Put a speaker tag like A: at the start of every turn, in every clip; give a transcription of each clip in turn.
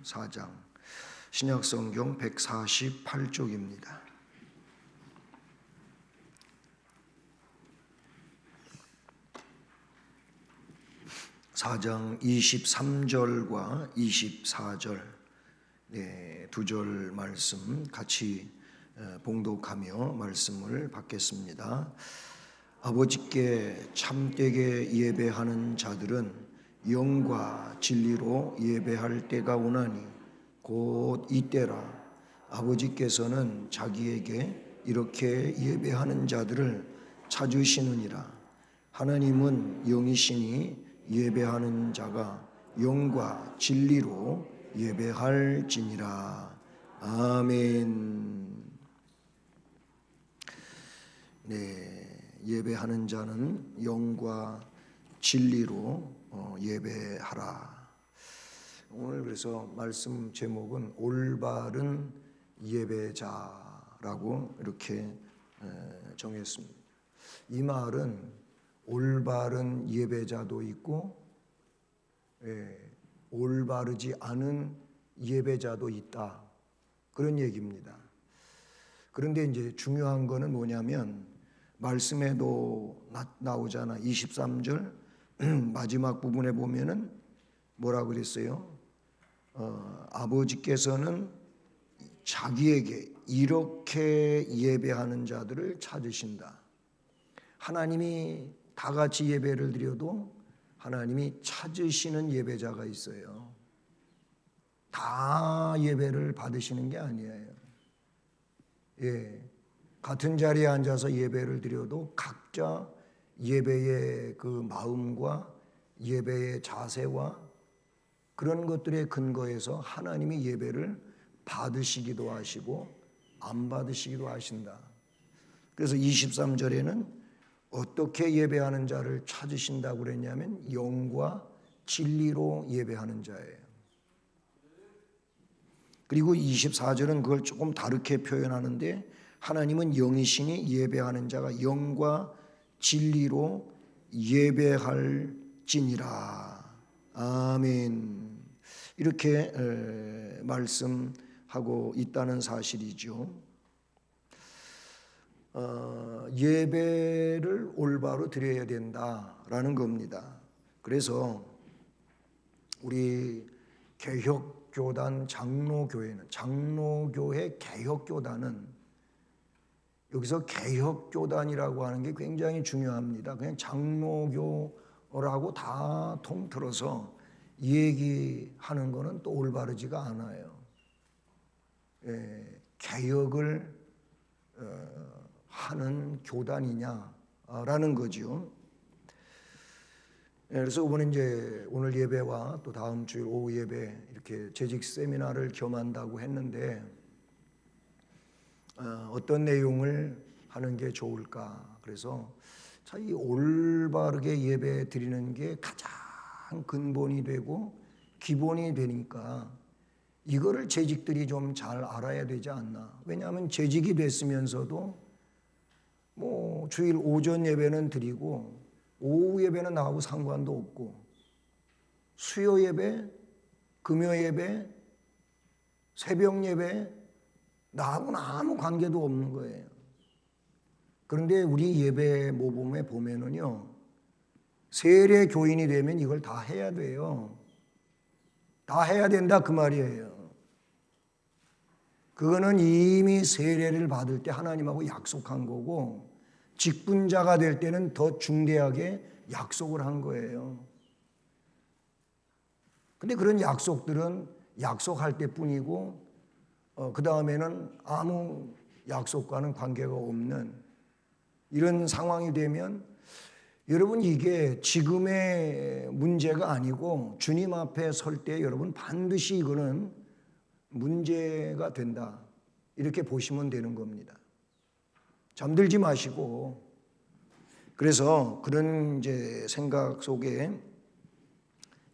A: 4장 신약성경 148쪽입니다. 4장 23절과 24절 두 절 말씀 같이 봉독하며 말씀을 받겠습니다. 아버지께 참되게 예배하는 자들은 영과 진리로 예배할 때가 오나니 곧 이때라. 아버지께서는 자기에게 이렇게 예배하는 자들을 찾으시느니라. 하나님은 영이시니 예배하는 자가 영과 진리로 예배할지니라. 아멘. 예배하는 자는 영과 진리로 예배하라. 오늘 그래서 말씀 제목은 올바른 예배자라고 이렇게 정했습니다. 이 말은 올바른 예배자도 있고 올바르지 않은 예배자도 있다, 그런 얘기입니다. 그런데 이제 중요한 거는 뭐냐면 말씀에도 나오잖아. 23절 마지막 부분에 보면은 뭐라고 그랬어요? 아버지께서는 자기에게 이렇게 예배하는 자들을 찾으신다. 하나님이 다 같이 예배를 드려도 하나님이 찾으시는 예배자가 있어요. 다 예배를 받으시는 게 아니에요. 같은 자리에 앉아서 예배를 드려도 각자 예배의 그 마음과 예배의 자세와 그런 것들의 근거에서 하나님이 예배를 받으시기도 하시고 안 받으시기도 하신다. 그래서 23절에는 어떻게 예배하는 자를 찾으신다고 그랬냐면 영과 진리로 예배하는 자예요. 그리고 24절은 그걸 조금 다르게 표현하는데 하나님은 영이시니 예배하는 자가 영과 진리로 예배할지니라. 아멘. 이렇게 말씀하고 있다는 사실이죠. 예배를 올바로 드려야 된다라는 겁니다. 그래서 우리 개혁교단 장로교회 개혁교단은 여기서 개혁교단이라고 하는 게 굉장히 중요합니다. 그냥 장로교라고 다 통틀어서 얘기하는 거는 또 올바르지가 않아요. 개혁을 하는 교단이냐라는 거죠. 그래서 이번에 이제 오늘 예배와 또 다음 주일 오후 예배 이렇게 재직 세미나를 겸한다고 했는데 어떤 내용을 하는 게 좋을까? 그래서 이 올바르게 예배 드리는 게 가장 근본이 되고 기본이 되니까 이거를 재직들이 좀 잘 알아야 되지 않나. 왜냐하면 재직이 됐으면서도 뭐 주일 오전 예배는 드리고 오후 예배는 나하고 상관도 없고 수요 예배, 금요 예배, 새벽 예배 나하고는 아무 관계도 없는 거예요. 그런데 우리 예배 모범에 보면은요, 세례 교인이 되면 이걸 다 해야 돼요. 다 해야 된다 그 말이에요. 그거는 이미 세례를 받을 때 하나님하고 약속한 거고 직분자가 될 때는 더 중대하게 약속을 한 거예요. 근데 그런 약속들은 약속할 때뿐이고 그 다음에는 아무 약속과는 관계가 없는 이런 상황이 되면 여러분 이게 지금의 문제가 아니고 주님 앞에 설 때 여러분 반드시 이거는 문제가 된다, 이렇게 보시면 되는 겁니다. 잠들지 마시고. 그래서 그런 이제 생각 속에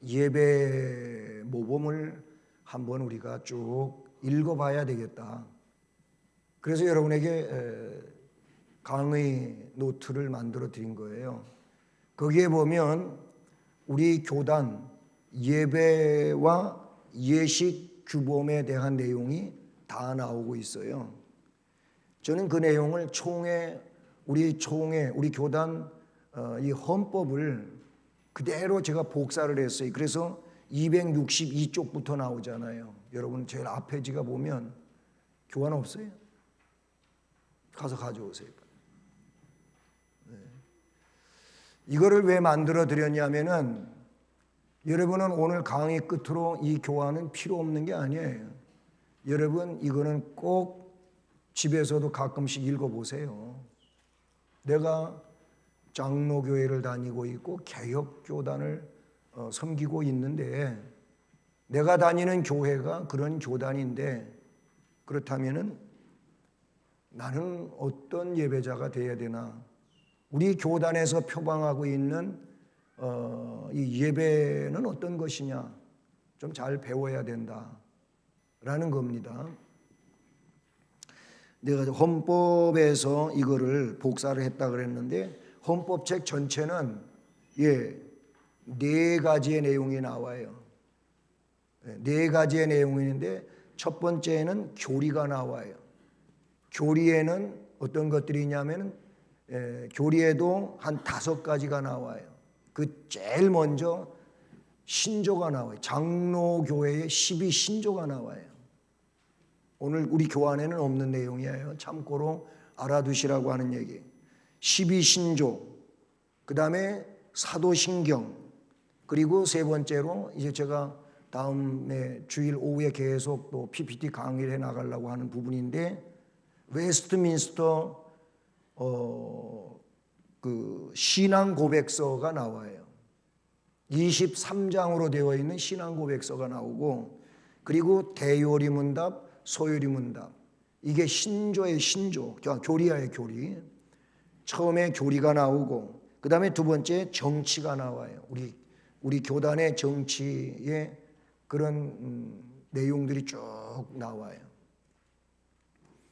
A: 예배 모범을 한번 우리가 쭉 읽어봐야 되겠다. 그래서 여러분에게 강의 노트를 만들어 드린 거예요. 거기에 보면 우리 교단 예배와 예식 규범에 대한 내용이 다 나오고 있어요. 저는 그 내용을 우리 교단 이 헌법을 그대로 제가 복사를 했어요. 그래서 262쪽부터 나오잖아요. 여러분 제일 앞에 지가 보면 교환 없어요? 가서 가져오세요. 네. 이거를 왜 만들어 드렸냐면은 여러분은 오늘 강의 끝으로 이 교환은 필요 없는 게 아니에요. 여러분 이거는 꼭 집에서도 가끔씩 읽어보세요. 내가 장로교회를 다니고 있고 개혁교단을 섬기고 있는데 내가 다니는 교회가 그런 교단인데 그렇다면은 나는 어떤 예배자가 되어야 되나? 우리 교단에서 표방하고 있는 이 예배는 어떤 것이냐? 좀 잘 배워야 된다라는 겁니다. 내가 헌법에서 이거를 복사를 했다 그랬는데 헌법책 전체는 네 가지의 내용이 나와요. 네 가지의 내용이 있는데 첫 번째는 교리가 나와요. 교리에는 어떤 것들이 있냐면 교리에도 한 5가지가 나와요. 그 제일 먼저 신조가 나와요. 장로교회의 12신조가 나와요. 오늘 우리 교환에는 없는 내용이에요. 참고로 알아두시라고 하는 얘기. 12신조, 그 다음에 사도신경, 그리고 세 번째로 이제 제가 다음에 주일 오후에 계속 또 PPT 강의를 해 나가려고 하는 부분인데 웨스트민스터 그 신앙 고백서가 나와요. 23장으로 되어 있는 신앙 고백서가 나오고 그리고 대요리 문답, 소요리 문답 이게 신조의 신조, 교리야의 교리. 처음에 교리가 나오고 그 다음에 두 번째 정치가 나와요. 우리 교단의 정치의 그런 내용들이 쭉 나와요.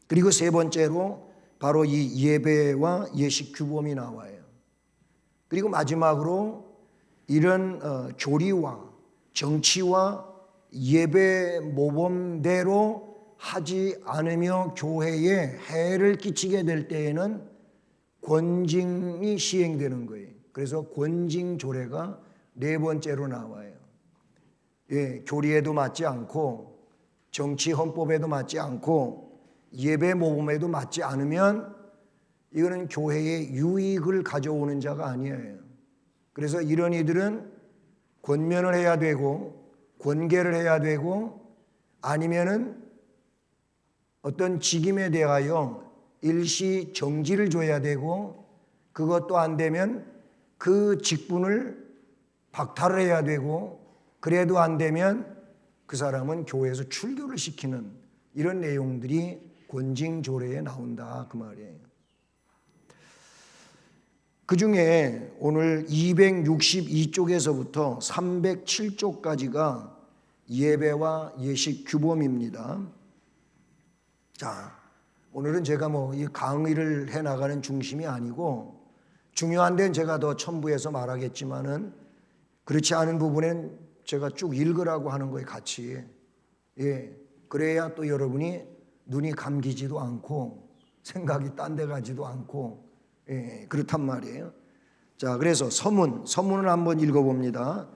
A: 그리고 세 번째로 바로 이 예배와 예식 규범이 나와요. 그리고 마지막으로 이런 교리와 정치와 예배 모범대로 하지 않으며 교회에 해를 끼치게 될 때에는 권징이 시행되는 거예요. 그래서 권징조례가 네 번째로 나와요. 교리에도 맞지 않고 정치 헌법에도 맞지 않고 예배 모범에도 맞지 않으면 이거는 교회의 유익을 가져오는 자가 아니에요. 그래서 이런 이들은 권면을 해야 되고 권계를 해야 되고 아니면은 어떤 직임에 대하여 일시 정지를 줘야 되고 그것도 안 되면 그 직분을 박탈을 해야 되고 그래도 안 되면 그 사람은 교회에서 출교를 시키는 이런 내용들이 권징조례에 나온다 그 말이에요. 그 중에 오늘 262쪽에서부터 307쪽까지가 예배와 예식 규범입니다. 자, 오늘은 제가 이 강의를 해나가는 중심이 아니고 중요한 데는 제가 더 첨부해서 말하겠지만은 그렇지 않은 부분엔 제가 쭉 읽으라고 하는 거예요, 같이. 그래야 또 여러분이 눈이 감기지도 않고 생각이 딴 데 가지도 않고 그렇단 말이에요. 자, 그래서 서문을 한번 읽어봅니다.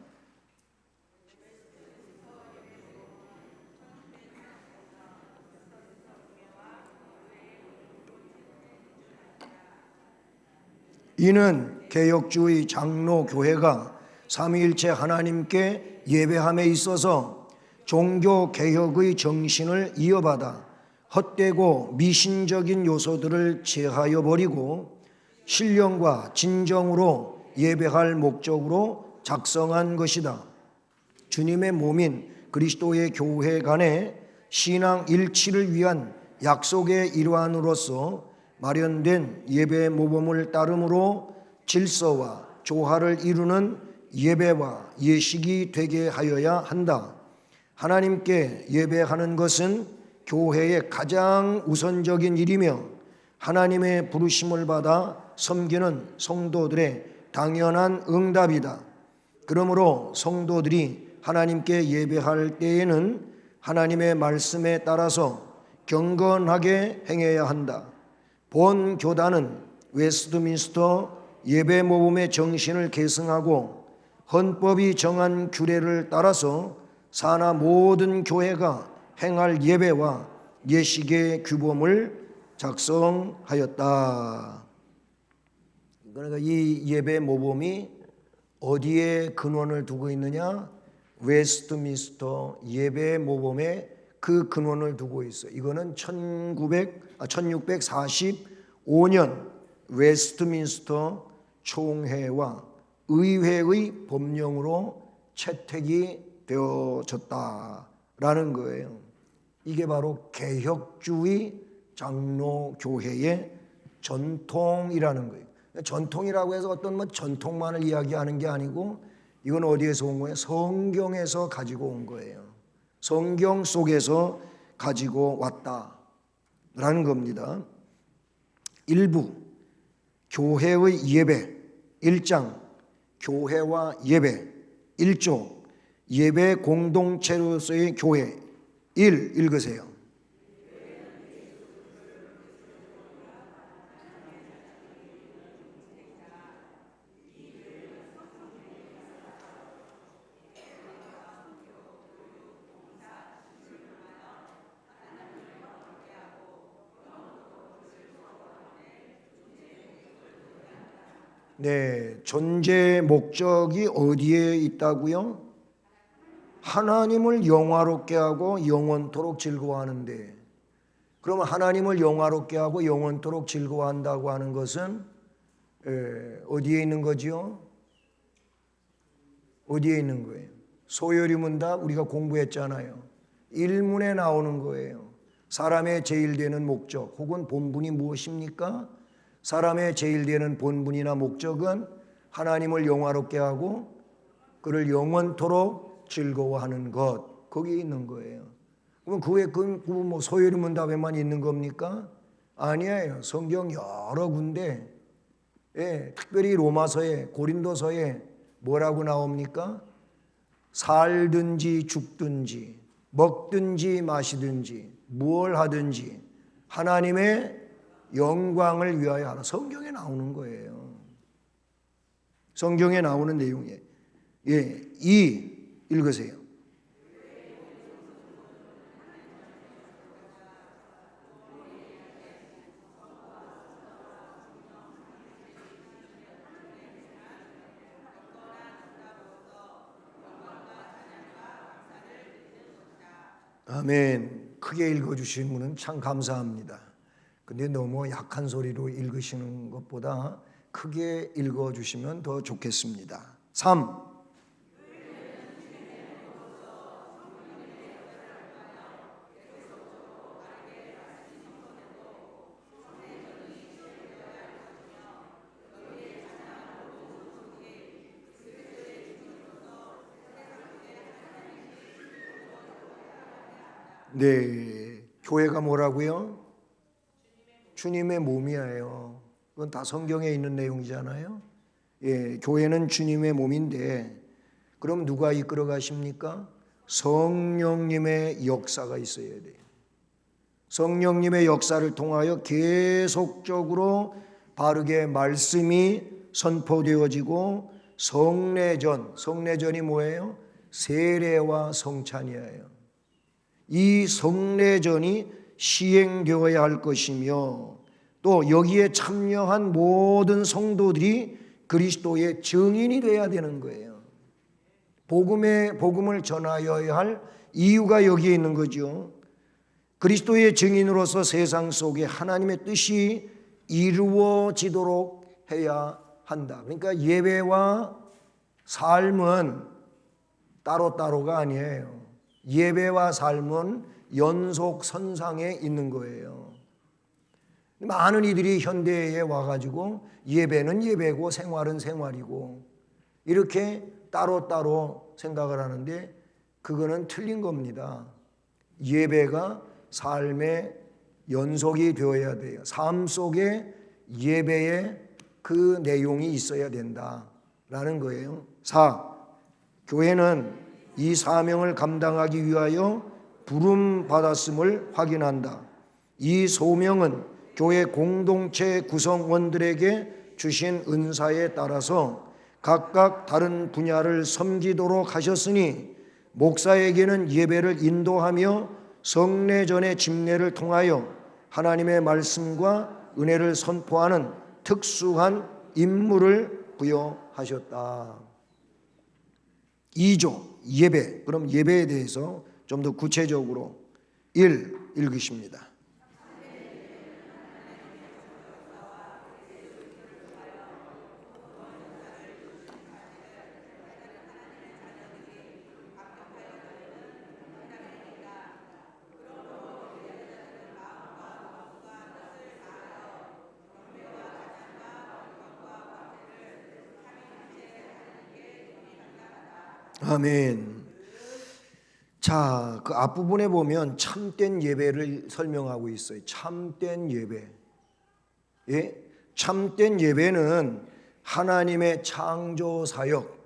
A: 이는 개혁주의 장로교회가 삼위일체 하나님께 예배함에 있어서 종교개혁의 정신을 이어받아 헛되고 미신적인 요소들을 제하여 버리고 신령과 진정으로 예배할 목적으로 작성한 것이다. 주님의 몸인 그리스도의 교회 간의 신앙 일치를 위한 약속의 일환으로서 마련된 예배 모범을 따름으로 질서와 조화를 이루는 예배와 예식이 되게 하여야 한다. 하나님께 예배하는 것은 교회의 가장 우선적인 일이며 하나님의 부르심을 받아 섬기는 성도들의 당연한 응답이다. 그러므로 성도들이 하나님께 예배할 때에는 하나님의 말씀에 따라서 경건하게 행해야 한다. 본 교단은 웨스트민스터 예배 모범의 정신을 계승하고 헌법이 정한 규례를 따라서 산하 모든 교회가 행할 예배와 예식의 규범을 작성하였다. 그러니까 이 예배 모범이 어디에 근원을 두고 있느냐? 웨스트민스터 예배 모범에 그 근원을 두고 있어요. 이거는 1645년 웨스트민스터 총회와 의회의 법령으로 채택이 되어졌다라는 거예요. 이게 바로 개혁주의 장로교회의 전통이라는 거예요. 전통이라고 해서 어떤 전통만을 이야기하는 게 아니고 이건 어디에서 온 거예요? 성경에서 가지고 온 거예요. 성경 속에서 가지고 왔다라는 겁니다. 일부 교회의 예배 1장 교회와 예배 1조 예배 공동체로서의 교회 1 읽으세요. 네, 존재 목적이 어디에 있다고요? 하나님을 영화롭게 하고 영원토록 즐거워하는데, 그러면 하나님을 영화롭게 하고 영원토록 즐거워한다고 하는 것은 어디에 있는 거지요? 어디에 있는 거예요? 소요리 문답 우리가 공부했잖아요. 1문에 나오는 거예요. 사람의 제일 되는 목적 혹은 본분이 무엇입니까? 사람의 제일 되는 본분이나 목적은 하나님을 영화롭게 하고 그를 영원토록 즐거워하는 것, 거기에 있는 거예요. 그럼 그게 뭐 소요리 문답에만 있는 겁니까? 아니에요. 성경 여러 군데, 특별히 로마서에 고린도서에 뭐라고 나옵니까? 살든지 죽든지 먹든지 마시든지 무엇 하든지 하나님의 영광을 위하여 하라. 성경에 나오는 거예요. 성경에 나오는 내용이에요. 읽으세요. 아멘. 크게 읽어주신 분은 참 감사합니다. 근데 너무 약한 소리로 읽으시는 것보다 크게 읽어주시면 더 좋겠습니다. 3. 네, 교회가 뭐라고요? 주님의 몸이에요. 그건 다 성경에 있는 내용이잖아요. 교회는 주님의 몸인데 그럼 누가 이끌어 가십니까? 성령님의 역사가 있어야 돼요. 성령님의 역사를 통하여 계속적으로 바르게 말씀이 선포되어지고 성례전이 뭐예요? 세례와 성찬이에요. 이 성례전이 시행되어야 할 것이며 또 여기에 참여한 모든 성도들이 그리스도의 증인이 되어야 되는 거예요. 복음을 전하여야 할 이유가 여기에 있는 거죠. 그리스도의 증인으로서 세상 속에 하나님의 뜻이 이루어지도록 해야 한다. 그러니까 예배와 삶은 따로따로가 아니에요. 예배와 삶은 연속선상에 있는 거예요. 많은 이들이 현대에 와가지고 예배는 예배고 생활은 생활이고 이렇게 따로따로 생각을 하는데 그거는 틀린 겁니다. 예배가 삶의 연속이 되어야 돼요. 삶 속에 예배의 그 내용이 있어야 된다라는 거예요. 4. 교회는 이 사명을 감당하기 위하여 부름 받았음을 확인한다. 이 소명은 교회 공동체 구성원들에게 주신 은사에 따라서 각각 다른 분야를 섬기도록 하셨으니 목사에게는 예배를 인도하며 성례전의 집례를 통하여 하나님의 말씀과 은혜를 선포하는 특수한 임무를 부여하셨다. 2조 예배. 그럼 예배에 대해서 좀 더 구체적으로 1 읽으십니다. 아멘. 자, 그 앞부분에 보면 참된 예배를 설명하고 있어요. 참된 예배. 예? 참된 예배는 하나님의 창조 사역,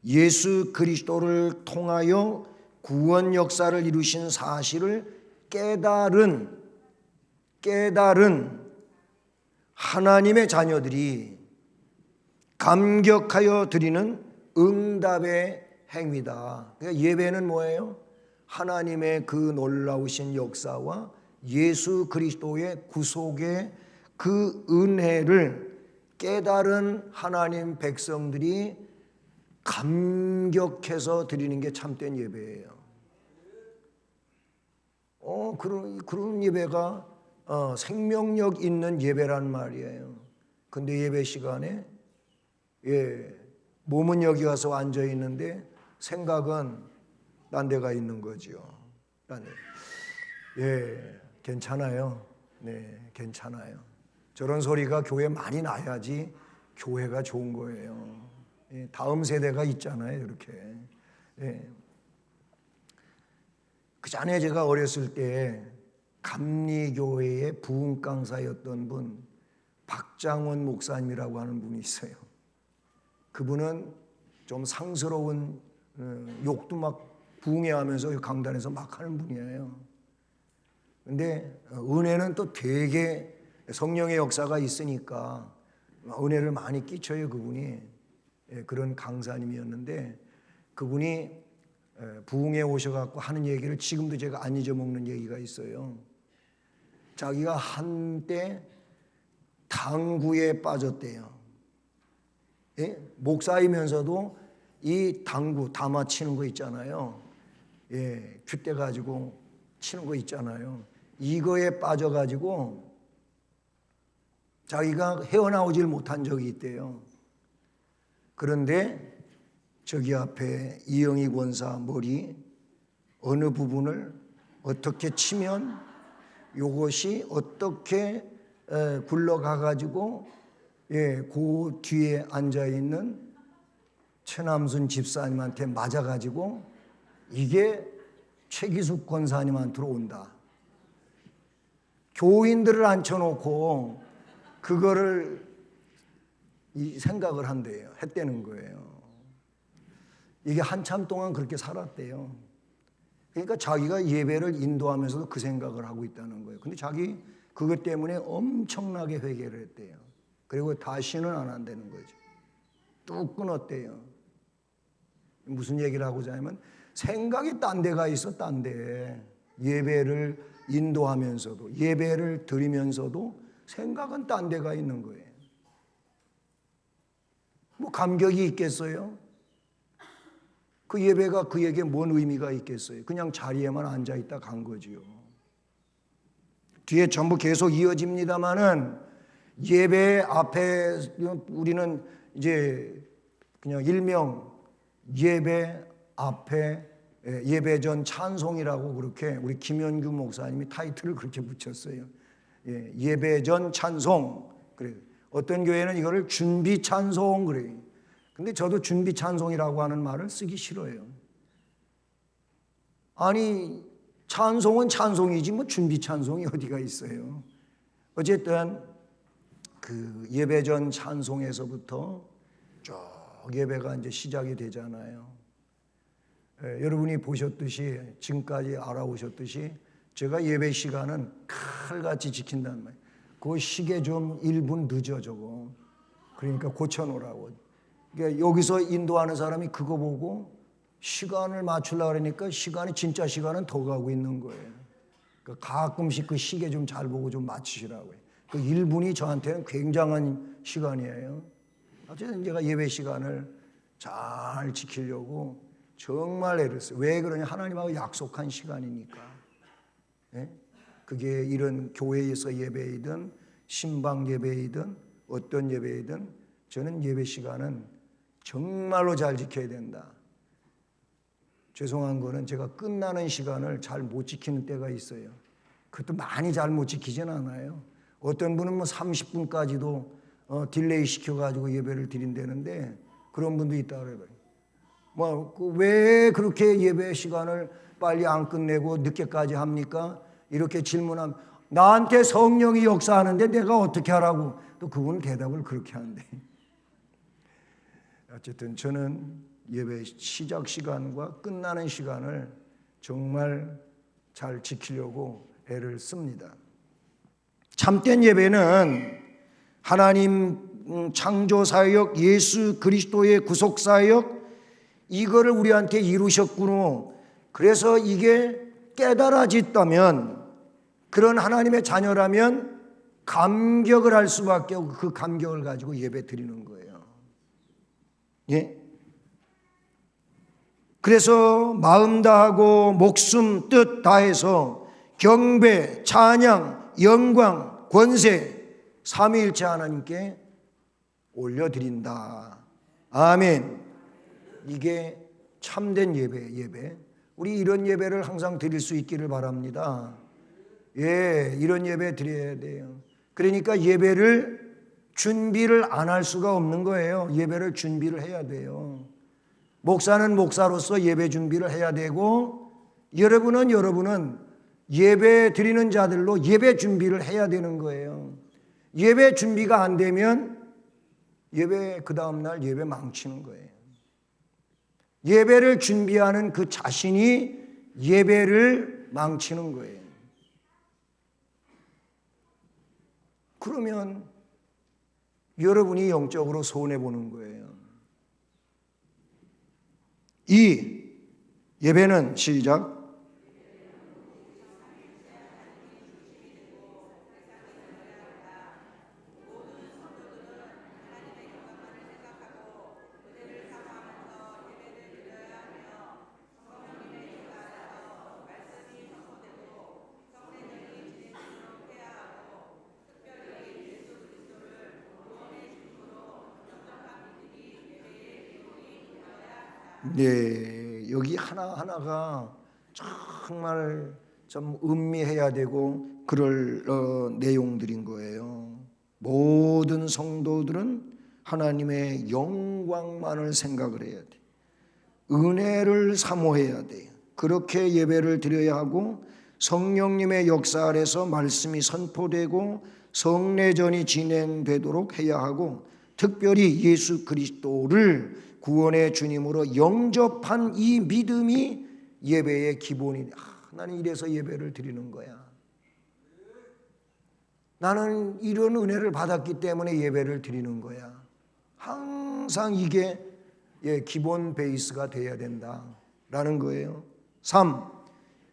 A: 예수 그리스도를 통하여 구원 역사를 이루신 사실을 깨달은 하나님의 자녀들이 감격하여 드리는 응답의 행위다. 그러니까 예배는 뭐예요? 하나님의 그 놀라우신 역사와 예수 그리스도의 구속의 그 은혜를 깨달은 하나님 백성들이 감격해서 드리는 게 참된 예배예요. 그런 예배가 생명력 있는 예배란 말이에요. 근데 예배 시간에 몸은 여기 와서 앉아 있는데 생각은 딴 데가 있는 거죠. 괜찮아요. 네, 괜찮아요. 저런 소리가 교회에 많이 나야지 교회가 좋은 거예요. 다음 세대가 있잖아요, 이렇게. 그 전에 제가 어렸을 때 감리교회의 부흥 강사였던 분, 박장원 목사님이라고 하는 분이 있어요. 그분은 좀 상스러운 욕도 막 부흥회하면서 강단에서 막 하는 분이에요. 근데 은혜는 또 되게 성령의 역사가 있으니까 은혜를 많이 끼쳐요, 그분이. 그런 강사님이었는데 그분이 부흥회 오셔갖고 하는 얘기를 지금도 제가 안 잊어먹는 얘기가 있어요. 자기가 한때 당구에 빠졌대요. 목사이면서도 이 당구 다마 치는 거 있잖아요. 큐대 가지고 치는 거 있잖아요. 이거에 빠져가지고 자기가 헤어나오질 못한 적이 있대요. 그런데 저기 앞에 이영희 권사 머리 어느 부분을 어떻게 치면 이것이 어떻게 굴러가가지고 그 뒤에 앉아있는 최남순 집사님한테 맞아가지고 이게 최기숙 권사님한테로 온다. 교인들을 앉혀놓고 그거를 생각을 한대요. 했다는 거예요. 이게 한참 동안 그렇게 살았대요. 그러니까 자기가 예배를 인도하면서도 그 생각을 하고 있다는 거예요. 근데 자기 그것 때문에 엄청나게 회개를 했대요. 그리고 다시는 안 한다는 거죠. 뚝 끊었대요. 무슨 얘기를 하고자 하면 생각이 딴 데가 있어, 딴 데. 예배를 인도하면서도 예배를 드리면서도 생각은 딴 데가 있는 거예요. 뭐 감격이 있겠어요? 그 예배가 그에게 뭔 의미가 있겠어요? 그냥 자리에만 앉아있다 간 거지요. 뒤에 전부 계속 이어집니다마는 예배 앞에 우리는 이제 그냥 일명 예배 앞에 예배 전 찬송이라고 그렇게 우리 김현규 목사님이 타이틀을 그렇게 붙였어요. 예배 전 찬송. 그래. 어떤 교회는 이거를 준비 찬송 그래요. 근데 저도 준비 찬송이라고 하는 말을 쓰기 싫어요. 아니 찬송은 찬송이지 뭐 준비 찬송이 어디가 있어요. 어쨌든 그 예배 전 찬송에서부터 쭉 예배가 이제 시작이 되잖아요. 여러분이 보셨듯이 지금까지 알아오셨듯이 제가 예배 시간은 칼같이 지킨단 말이에요. 그 시계 좀 1분 늦어 저거. 그러니까 고쳐놓으라고. 그러니까 여기서 인도하는 사람이 그거 보고 시간을 맞추려고 그러니까 시간이 진짜 시간은 더 가고 있는 거예요. 그러니까 가끔씩 그 시계 좀 잘 보고 좀 맞추시라고요. 그 1분이 저한테는 굉장한 시간이에요. 어쨌든 제가 예배 시간을 잘 지키려고 정말 애를 써요. 왜 그러냐? 하나님하고 약속한 시간이니까. 예? 그게 이런 교회에서 예배이든 신방 예배이든 어떤 예배이든 저는 예배 시간은 정말로 잘 지켜야 된다. 죄송한 거는 제가 끝나는 시간을 잘 못 지키는 때가 있어요. 그것도 많이 잘 못 지키진 않아요. 어떤 분은 뭐 30분까지도 딜레이 시켜가지고 예배를 드린다는데 그런 분도 있다 그래요. 왜 그렇게 예배 시간을 빨리 안 끝내고 늦게까지 합니까? 이렇게 질문하면 나한테 성령이 역사하는데 내가 어떻게 하라고? 또 그분은 대답을 그렇게 하는데. 어쨌든 저는 예배 시작 시간과 끝나는 시간을 정말 잘 지키려고 애를 씁니다. 참된 예배는 하나님 창조사역 예수 그리스도의 구속사역 이거를 우리한테 이루셨구나. 그래서 이게 깨달아졌다면 그런 하나님의 자녀라면 감격을 할 수밖에 없고 그 감격을 가지고 예배 드리는 거예요. 예? 그래서 마음 다하고 목숨 뜻 다해서 경배, 찬양, 영광, 권세 삼위일체 하나님께 올려드린다. 아멘. 이게 참된 예배. 우리 이런 예배를 항상 드릴 수 있기를 바랍니다. 예, 이런 예배 드려야 돼요. 그러니까 예배를 준비를 안 할 수가 없는 거예요. 예배를 준비를 해야 돼요. 목사는 목사로서 예배 준비를 해야 되고 여러분은 예배 드리는 자들로 예배 준비를 해야 되는 거예요. 예배 준비가 안 되면 예배 그 다음날 예배 망치는 거예요. 예배를 준비하는 그 자신이 예배를 망치는 거예요. 그러면 여러분이 영적으로 손해보는 거예요. 이 예배는 시작. 네, 여기 하나하나가 정말 좀 음미해야 되고 그럴 내용들인 거예요. 모든 성도들은 하나님의 영광만을 생각을 해야 돼. 은혜를 사모해야 돼요. 그렇게 예배를 드려야 하고 성령님의 역사 아래서 말씀이 선포되고 성례전이 진행되도록 해야 하고 특별히 예수 그리스도를 구원의 주님으로 영접한 이 믿음이 예배의 기본이다. 나는 이래서 예배를 드리는 거야. 나는 이런 은혜를 받았기 때문에 예배를 드리는 거야. 항상 이게 기본 베이스가 돼야 된다라는 거예요. 3.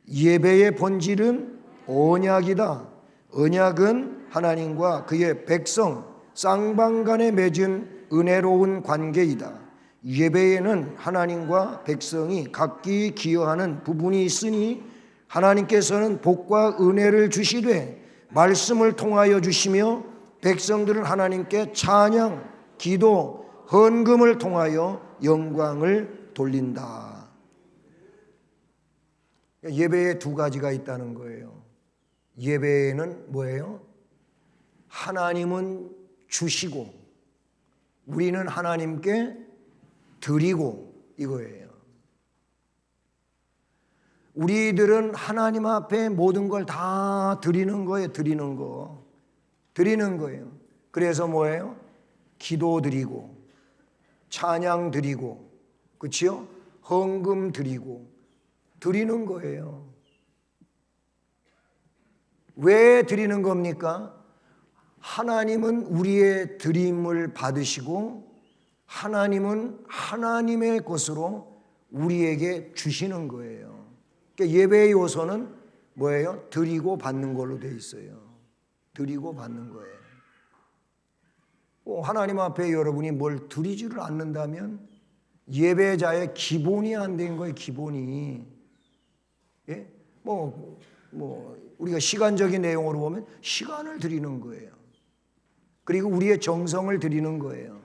A: 예배의 본질은 언약이다. 언약은 하나님과 그의 백성 쌍방간에 맺은 은혜로운 관계이다. 예배에는 하나님과 백성이 각기 기여하는 부분이 있으니 하나님께서는 복과 은혜를 주시되 말씀을 통하여 주시며 백성들은 하나님께 찬양, 기도, 헌금을 통하여 영광을 돌린다. 예배에 두 가지가 있다는 거예요. 예배에는 뭐예요? 하나님은 주시고 우리는 하나님께 드리고 이거예요. 우리들은 하나님 앞에 모든 걸 다 드리는 거예요. 드리는 거예요. 그래서 뭐예요? 기도 드리고 찬양 드리고 그렇죠? 헌금 드리고 드리는 거예요. 왜 드리는 겁니까? 하나님은 우리의 드림을 받으시고 하나님은 하나님의 것으로 우리에게 주시는 거예요. 그러니까 예배의 요소는 뭐예요? 드리고 받는 걸로 돼 있어요. 드리고 받는 거예요. 하나님 앞에 여러분이 뭘 드리지를 않는다면 예배자의 기본이 안 된 거예요. 기본이. 예? 우리가 시간적인 내용으로 보면 시간을 드리는 거예요. 그리고 우리의 정성을 드리는 거예요.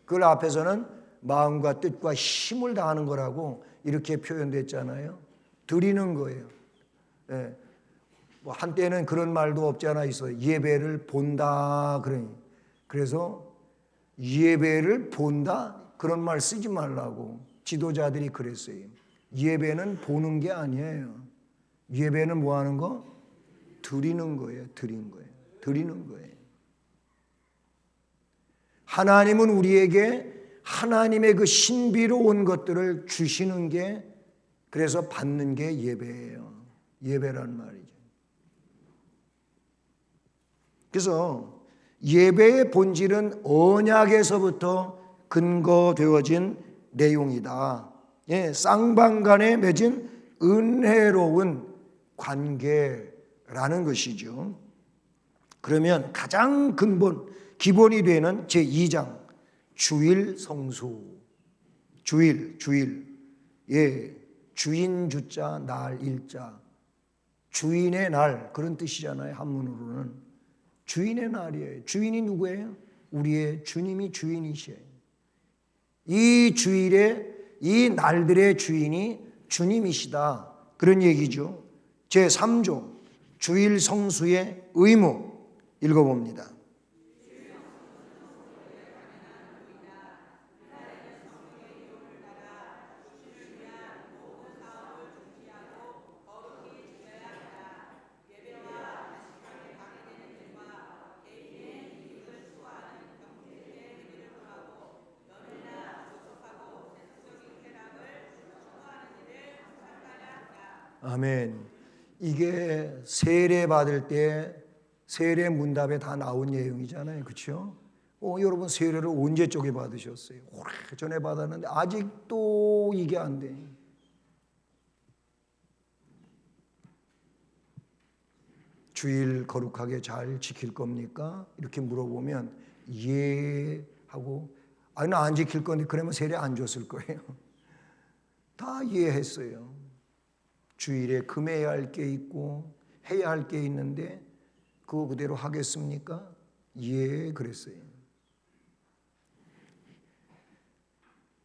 A: 그걸 앞에서는 마음과 뜻과 힘을 다하는 거라고 이렇게 표현됐잖아요. 드리는 거예요. 예. 한때는 그런 말도 없지 않아 있어요. 예배를 본다. 그래서 예배를 본다? 그런 말 쓰지 말라고 지도자들이 그랬어요. 예배는 보는 게 아니에요. 예배는 뭐 하는 거? 드리는 거예요. 드리는 거예요. 하나님은 우리에게 하나님의 그 신비로운 것들을 주시는 게, 그래서 받는 게 예배예요. 예배란 말이죠. 그래서 예배의 본질은 언약에서부터 근거되어진 내용이다. 예, 쌍방간에 맺은 은혜로운 관계라는 것이죠. 그러면 가장 기본이 되는 제2장 주일 성수. 주일. 예, 주인 주자 날 일자. 주인의 날, 그런 뜻이잖아요. 한문으로는 주인의 날이에요. 주인이 누구예요? 우리의 주님이 주인이시에요. 이 주일에 이 날들의 주인이 주님이시다, 그런 얘기죠. 제3조 주일 성수의 의무 읽어봅니다. 아멘. 이게 세례 받을 때 세례 문답에 다 나온 내용이잖아요. 그렇죠? 여러분 세례를 언제 쪽에 받으셨어요? 오래전에 받았는데 아직도 이게 안 돼. 주일 거룩하게 잘 지킬 겁니까? 이렇게 물어보면 예 하고, 아니 나 안 지킬 건데, 그러면 세례 안 줬을 거예요. 다 이해했어요. 주일에 금해야 할 게 있고 해야 할 게 있는데 그거 그대로 하겠습니까? 예, 그랬어요.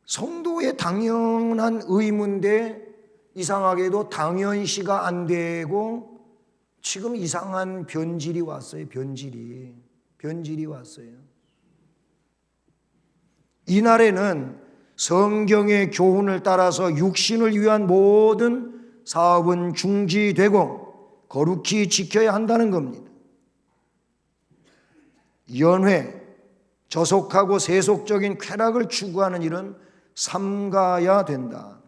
A: 성도의 당연한 의무인데 이상하게도 당연시가 안 되고 지금 이상한 변질이 왔어요. 변질이 왔어요. 이날에는 성경의 교훈을 따라서 육신을 위한 모든 사업은 중지되고 거룩히 지켜야 한다는 겁니다. 연회, 저속하고 세속적인 쾌락을 추구하는 일은 삼가야 된다.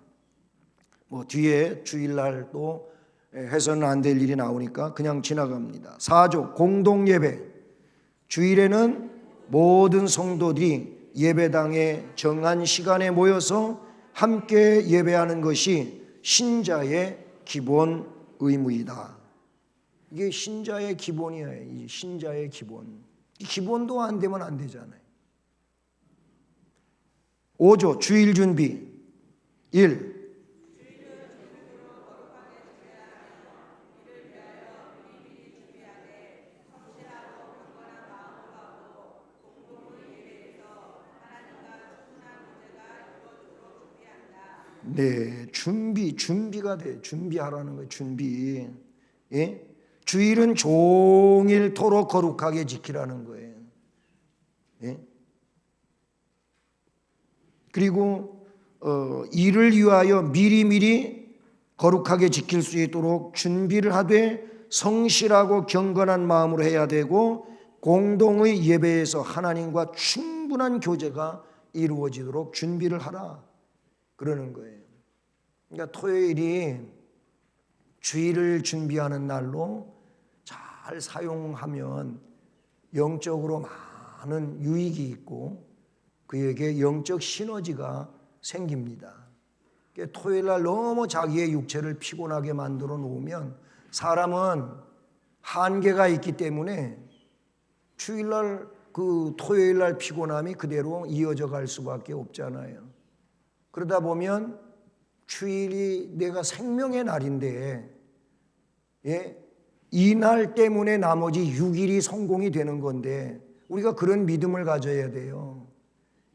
A: 뒤에 주일날 또 해서는 안 될 일이 나오니까 그냥 지나갑니다. 4조 공동예배. 주일에는 모든 성도들이 예배당에 정한 시간에 모여서 함께 예배하는 것이 신자의 기본 의무이다. 이게 신자의 기본이에요. 이 신자의 기본. 이 기본도 안 되면 안 되잖아요. 5조 주일 준비. 1. 네, 준비가 돼. 준비하라는 거예요. 준비. 예? 주일은 종일토록 거룩하게 지키라는 거예요. 예? 그리고 이를 위하여 미리미리 거룩하게 지킬 수 있도록 준비를 하되 성실하고 경건한 마음으로 해야 되고 공동의 예배에서 하나님과 충분한 교제가 이루어지도록 준비를 하라, 그러는 거예요. 그러니까 토요일이 주일을 준비하는 날로 잘 사용하면 영적으로 많은 유익이 있고 그에게 영적 시너지가 생깁니다. 그러니까 토요일 날 너무 자기의 육체를 피곤하게 만들어 놓으면 사람은 한계가 있기 때문에 주일날 그 토요일 날 피곤함이 그대로 이어져 갈 수밖에 없잖아요. 그러다 보면 주일이 내가 생명의 날인데 이 날 때문에 나머지 6일이 성공이 되는 건데 우리가 그런 믿음을 가져야 돼요.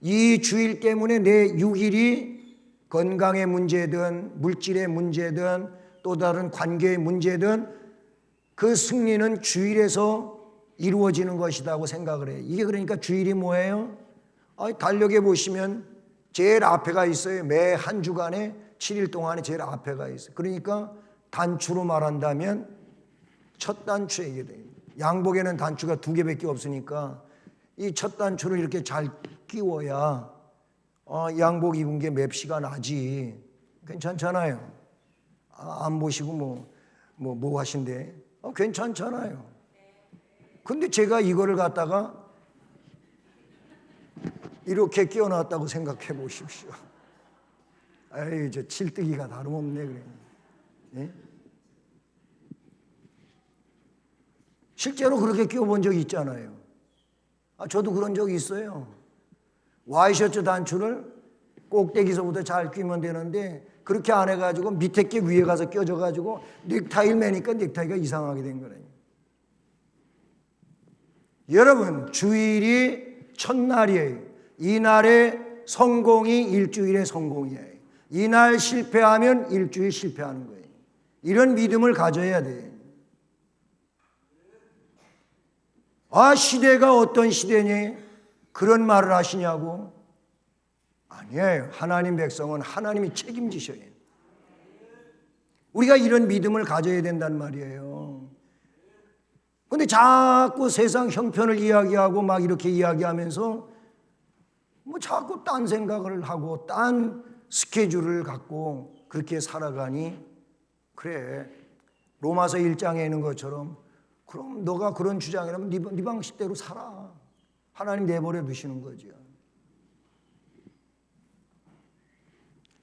A: 이 주일 때문에 내 6일이 건강의 문제든 물질의 문제든 또 다른 관계의 문제든 그 승리는 주일에서 이루어지는 것이라고 생각을 해요. 이게 그러니까 주일이 뭐예요? 달력에 보시면 제일 앞에가 있어요. 매 한 주간에 7일 동안에 제일 앞에가 있어요. 그러니까 단추로 말한다면 첫 단추에 이게 돼요. 양복에는 단추가 2개밖에 없으니까 이 첫 단추를 이렇게 잘 끼워야 양복 입은 게 맵시가 나지. 괜찮잖아요. 안 보시고 뭐 하신대? 괜찮잖아요. 근데 제가 이거를 갖다가 이렇게 끼워놨다고 생각해 보십시오. 에이, 저 칠뜨기가 다름없네, 그래. 예? 실제로 그렇게 끼워본 적이 있잖아요. 저도 그런 적이 있어요. 와이셔츠 단추를 꼭대기서부터 잘 끼면 되는데 그렇게 안 해가지고 밑에 게 위에 가서 껴져가지고 넥타이를 매니까 넥타이가 이상하게 된 거예요. 여러분, 주일이 첫날이에요. 이 날의 성공이 일주일의 성공이에요. 이 날 실패하면 일주일 실패하는 거예요. 이런 믿음을 가져야 돼요. 시대가 어떤 시대니? 그런 말을 하시냐고? 아니에요. 하나님 백성은 하나님이 책임지셔야 해요. 우리가 이런 믿음을 가져야 된단 말이에요. 근데 자꾸 세상 형편을 이야기하고 막 이렇게 이야기하면서 자꾸 딴 생각을 하고 딴 스케줄을 갖고 그렇게 살아가니 그래. 로마서 1장에 있는 것처럼 그럼 너가 그런 주장이라면 네 방식대로 살아. 하나님 내버려 두시는 거죠.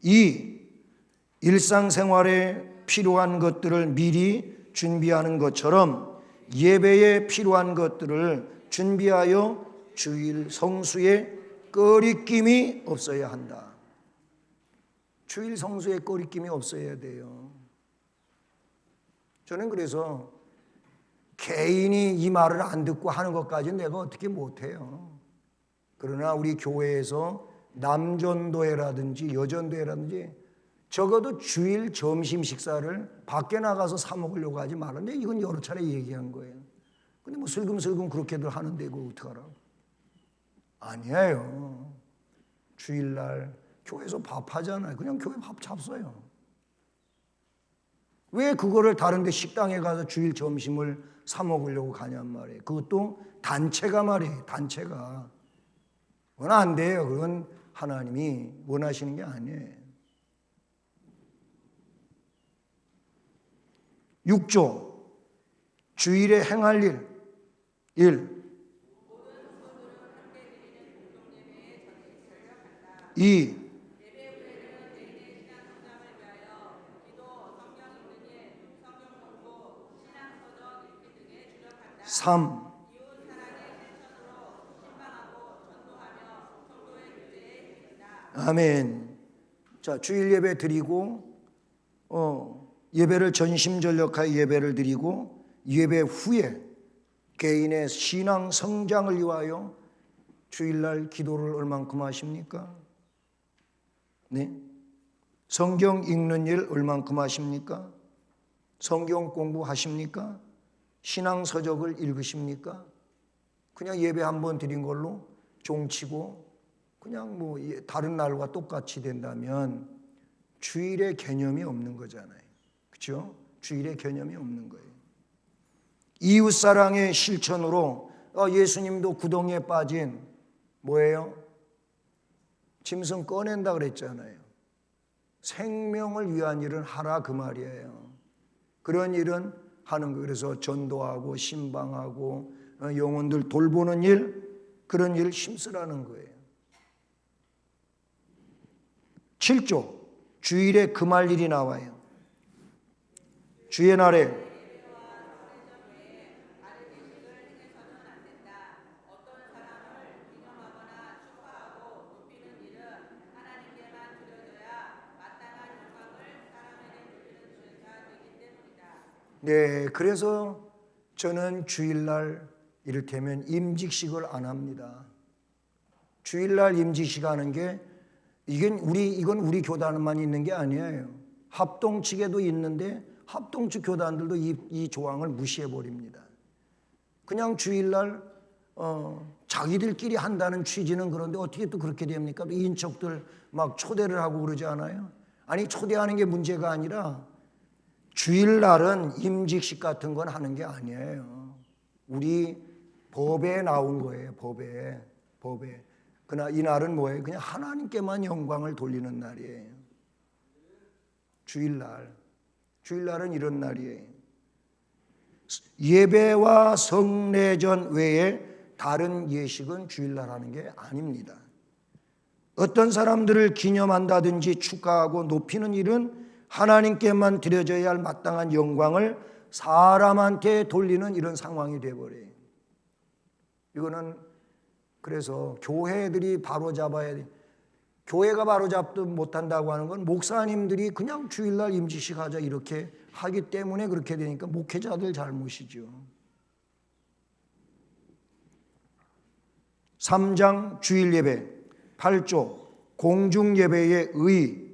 A: 2. 일상생활에 필요한 것들을 미리 준비하는 것처럼 예배에 필요한 것들을 준비하여 주일 성수에 꺼리낌이 없어야 한다. 주일 성수에 꺼리낌이 없어야 돼요. 저는 그래서 개인이 이 말을 안 듣고 하는 것까지는 내가 어떻게 못해요. 그러나 우리 교회에서 남전도회라든지 여전도회라든지 적어도 주일 점심 식사를 밖에 나가서 사 먹으려고 하지 말았는데 이건 여러 차례 얘기한 거예요. 근데 슬금슬금 그렇게들 하는데 이거 어떡하라고. 아니에요. 주일날 교회에서 밥 하잖아요. 그냥 교회 밥 잡숴요. 왜 그거를 다른 데 식당에 가서 주일 점심을 사 먹으려고 가냔 말이에요. 그것도 단체가 말이에요. 단체가. 그건 안 돼요. 그건 하나님이 원하시는 게 아니에요. 6조 주일에 행할 일 1. 2. 3. 아멘. 자, 주일 예배 드리고 예배를 전심전력하여 예배를 드리고 예배 후에 개인의 신앙 성장을 위하여 주일날 기도를 얼만큼 하십니까? 네? 성경 읽는 일 얼만큼 하십니까? 성경 공부하십니까? 신앙 서적을 읽으십니까? 그냥 예배 한번 드린 걸로 종치고 그냥 다른 날과 똑같이 된다면 주일의 개념이 없는 거잖아요. 그렇죠? 주일의 개념이 없는 거예요. 이웃사랑의 실천으로 예수님도 구덩이에 빠진 뭐예요? 짐승 꺼낸다 그랬잖아요. 생명을 위한 일은 하라 그 말이에요. 그런 일은 하는 거. 그래서 전도하고 신방하고 영혼들 돌보는 일, 그런 일 힘쓰라는 거예요. 7조 주일에 금할 일이 나와요. 주의 날에 네, 그래서 저는 주일날 이를테면 임직식을 안 합니다. 주일날 임직식 하는 게 이건 우리 교단만 있는 게 아니에요. 합동 측에도 있는데 합동 측 교단들도 이 조항을 무시해 버립니다. 그냥 주일날 자기들끼리 한다는 취지는 그런데 어떻게 또 그렇게 됩니까? 또 인척들 막 초대를 하고 그러지 않아요? 아니, 초대하는 게 문제가 아니라 주일날은 임직식 같은 건 하는 게 아니에요. 우리 법에 나온 거예요. 법에. 그러나 이 날은 뭐예요? 그냥 하나님께만 영광을 돌리는 날이에요. 주일날은 이런 날이에요. 예배와 성례전 외에 다른 예식은 주일날 하는 게 아닙니다. 어떤 사람들을 기념한다든지 축하하고 높이는 일은 하나님께만 드려져야 할 마땅한 영광을 사람한테 돌리는 이런 상황이 되어버려요. 이거는 그래서 교회들이 바로잡아야 돼. 교회가 바로잡도 못한다고 하는 건 목사님들이 그냥 주일날 임직식 하자 이렇게 하기 때문에 그렇게 되니까 목회자들 잘못이죠. 3장 주일 예배 8조 공중 예배의 의.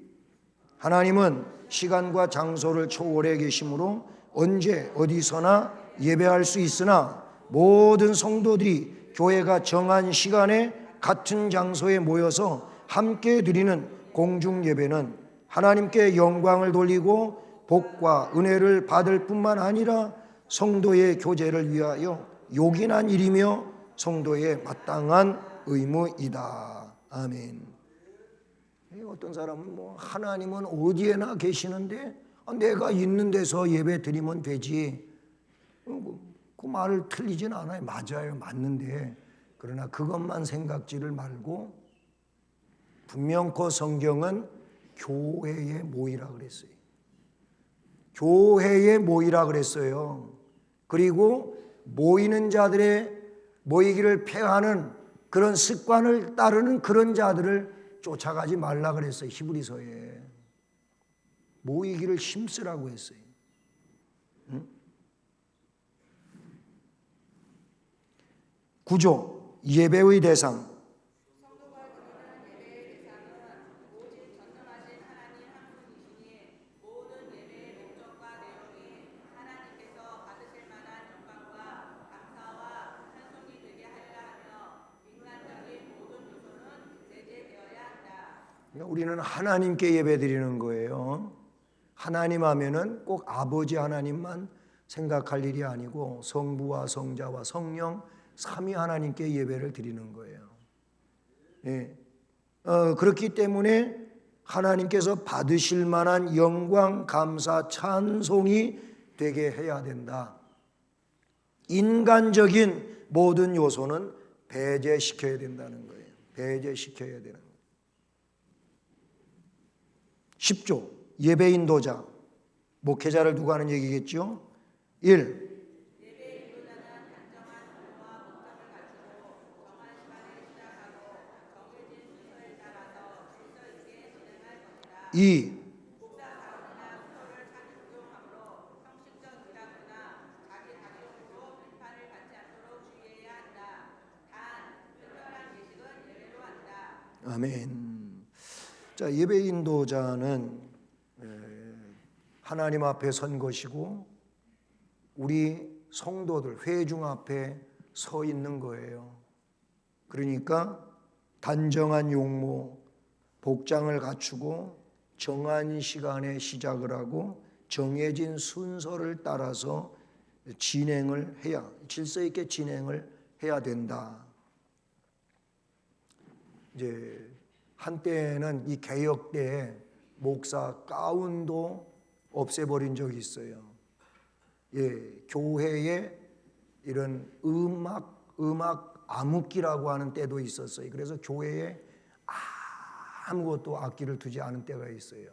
A: 하나님은 시간과 장소를 초월해 계시므로 언제 어디서나 예배할 수 있으나 모든 성도들이 교회가 정한 시간에 같은 장소에 모여서 함께 드리는 공중 예배는 하나님께 영광을 돌리고 복과 은혜를 받을 뿐만 아니라 성도의 교제를 위하여 요긴한 일이며 성도의 마땅한 의무이다. 아멘. 어떤 사람은 하나님은 어디에나 계시는데 내가 있는 데서 예배 드리면 되지. 그 말을 틀리진 않아요. 맞아요. 맞는데 그러나 그것만 생각지를 말고 분명코 성경은 교회에 모이라 그랬어요. 교회에 모이라 그랬어요. 그리고 모이는 자들의 모이기를 폐하는 그런 습관을 따르는 그런 자들을 쫓아가지 말라 그랬어요. 히브리서에 모이기를 힘쓰라고 했어요. 응? 9조 예배의 대상. 우리는 하나님께 예배 드리는 거예요. 하나님 하면은 꼭 아버지 하나님만 생각할 일이 아니고 성부와 성자와 성령 삼위 하나님께 예배를 드리는 거예요. 예. 그렇기 때문에 하나님께서 받으실 만한 영광, 감사, 찬송이 되게 해야 된다. 인간적인 모든 요소는 배제시켜야 된다는 거예요. 배제시켜야 되는 거예요. 10조 예배 인도자. 목회자를 두고 하는 얘기겠죠. 1. 예배 인도자는 단정한 정보와 목적을 갖추고 정한 시간에 시작하고 정해진 순서에 따라서 질서 있게 진행할 것이다. 2. 목사 자원이나 수도를 찬송함으로 형식적 의라거나 자기 자기용으로 비판을 받지 않도록 주의해야 한다. 단 특별한 예식은 예외로 한다. 아멘. 자, 예배 인도자는 하나님 앞에 선 것이고 우리 성도들 회중 앞에 서 있는 거예요. 그러니까 단정한 용모, 복장을 갖추고 정한 시간에 시작을 하고 정해진 순서를 따라서 진행을 해야, 질서 있게 진행을 해야 된다. 이제 한때는 이 개혁 때에 목사 가운도 없애버린 적이 있어요. 교회에 이런 음악 암흑기라고 하는 때도 있었어요. 그래서 교회에 아무것도 악기를 두지 않은 때가 있어요.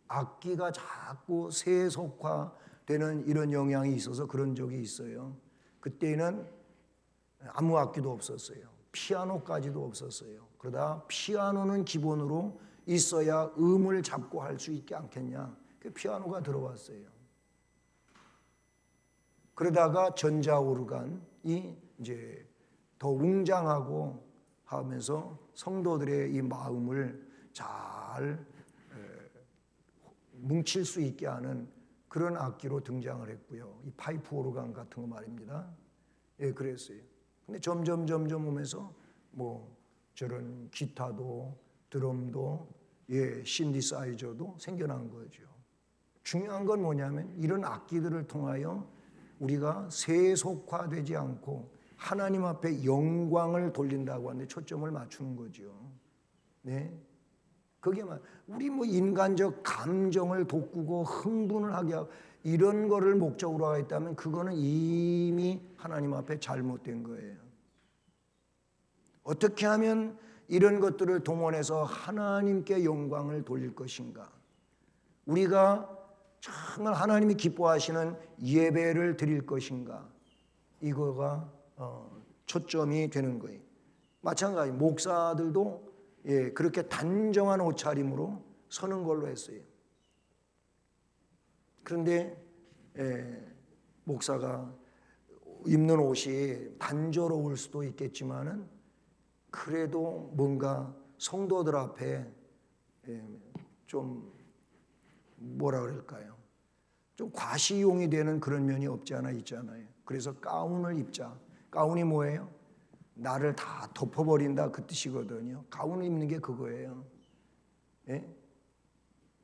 A: 악기가 자꾸 세속화되는 이런 영향이 있어서 그런 적이 있어요. 그때는 아무 악기도 없었어요. 피아노까지도 없었어요. 그러다 피아노는 기본으로 있어야 음을 잡고 할 수 있게 않겠냐. 그 피아노가 들어왔어요. 그러다가 전자오르간이 이제 더 웅장하고 하면서 성도들의 이 마음을 잘 뭉칠 수 있게 하는 그런 악기로 등장을 했고요. 이 파이프 오르간 같은 거 말입니다. 그랬어요. 근데 점점 오면서 뭐 저런 기타도 드럼도 신디사이저도 생겨난 거죠. 중요한 건 뭐냐면 이런 악기들을 통하여 우리가 세속화되지 않고 하나님 앞에 영광을 돌린다고 하는데 초점을 맞추는 거죠. 네. 그게 우리 뭐 인간적 감정을 돋구고 흥분을 하게 하고 이런 거를 목적으로 하고 있다면 그거는 이미 하나님 앞에 잘못된 거예요. 어떻게 하면 이런 것들을 동원해서 하나님께 영광을 돌릴 것인가? 우리가 정말 하나님이 기뻐하시는 예배를 드릴 것인가? 이거가 초점이 되는 거예요. 마찬가지 목사들도 그렇게 단정한 옷차림으로 서는 걸로 했어요. 그런데 목사가 입는 옷이 단조로울 수도 있겠지만은 그래도 뭔가 성도들 앞에 좀 뭐라 그럴까요? 좀 과시용이 되는 그런 면이 없지 않아 있잖아요. 그래서 가운을 입자. 가운이 뭐예요? 나를 다 덮어버린다 그 뜻이거든요. 가운을 입는 게 그거예요.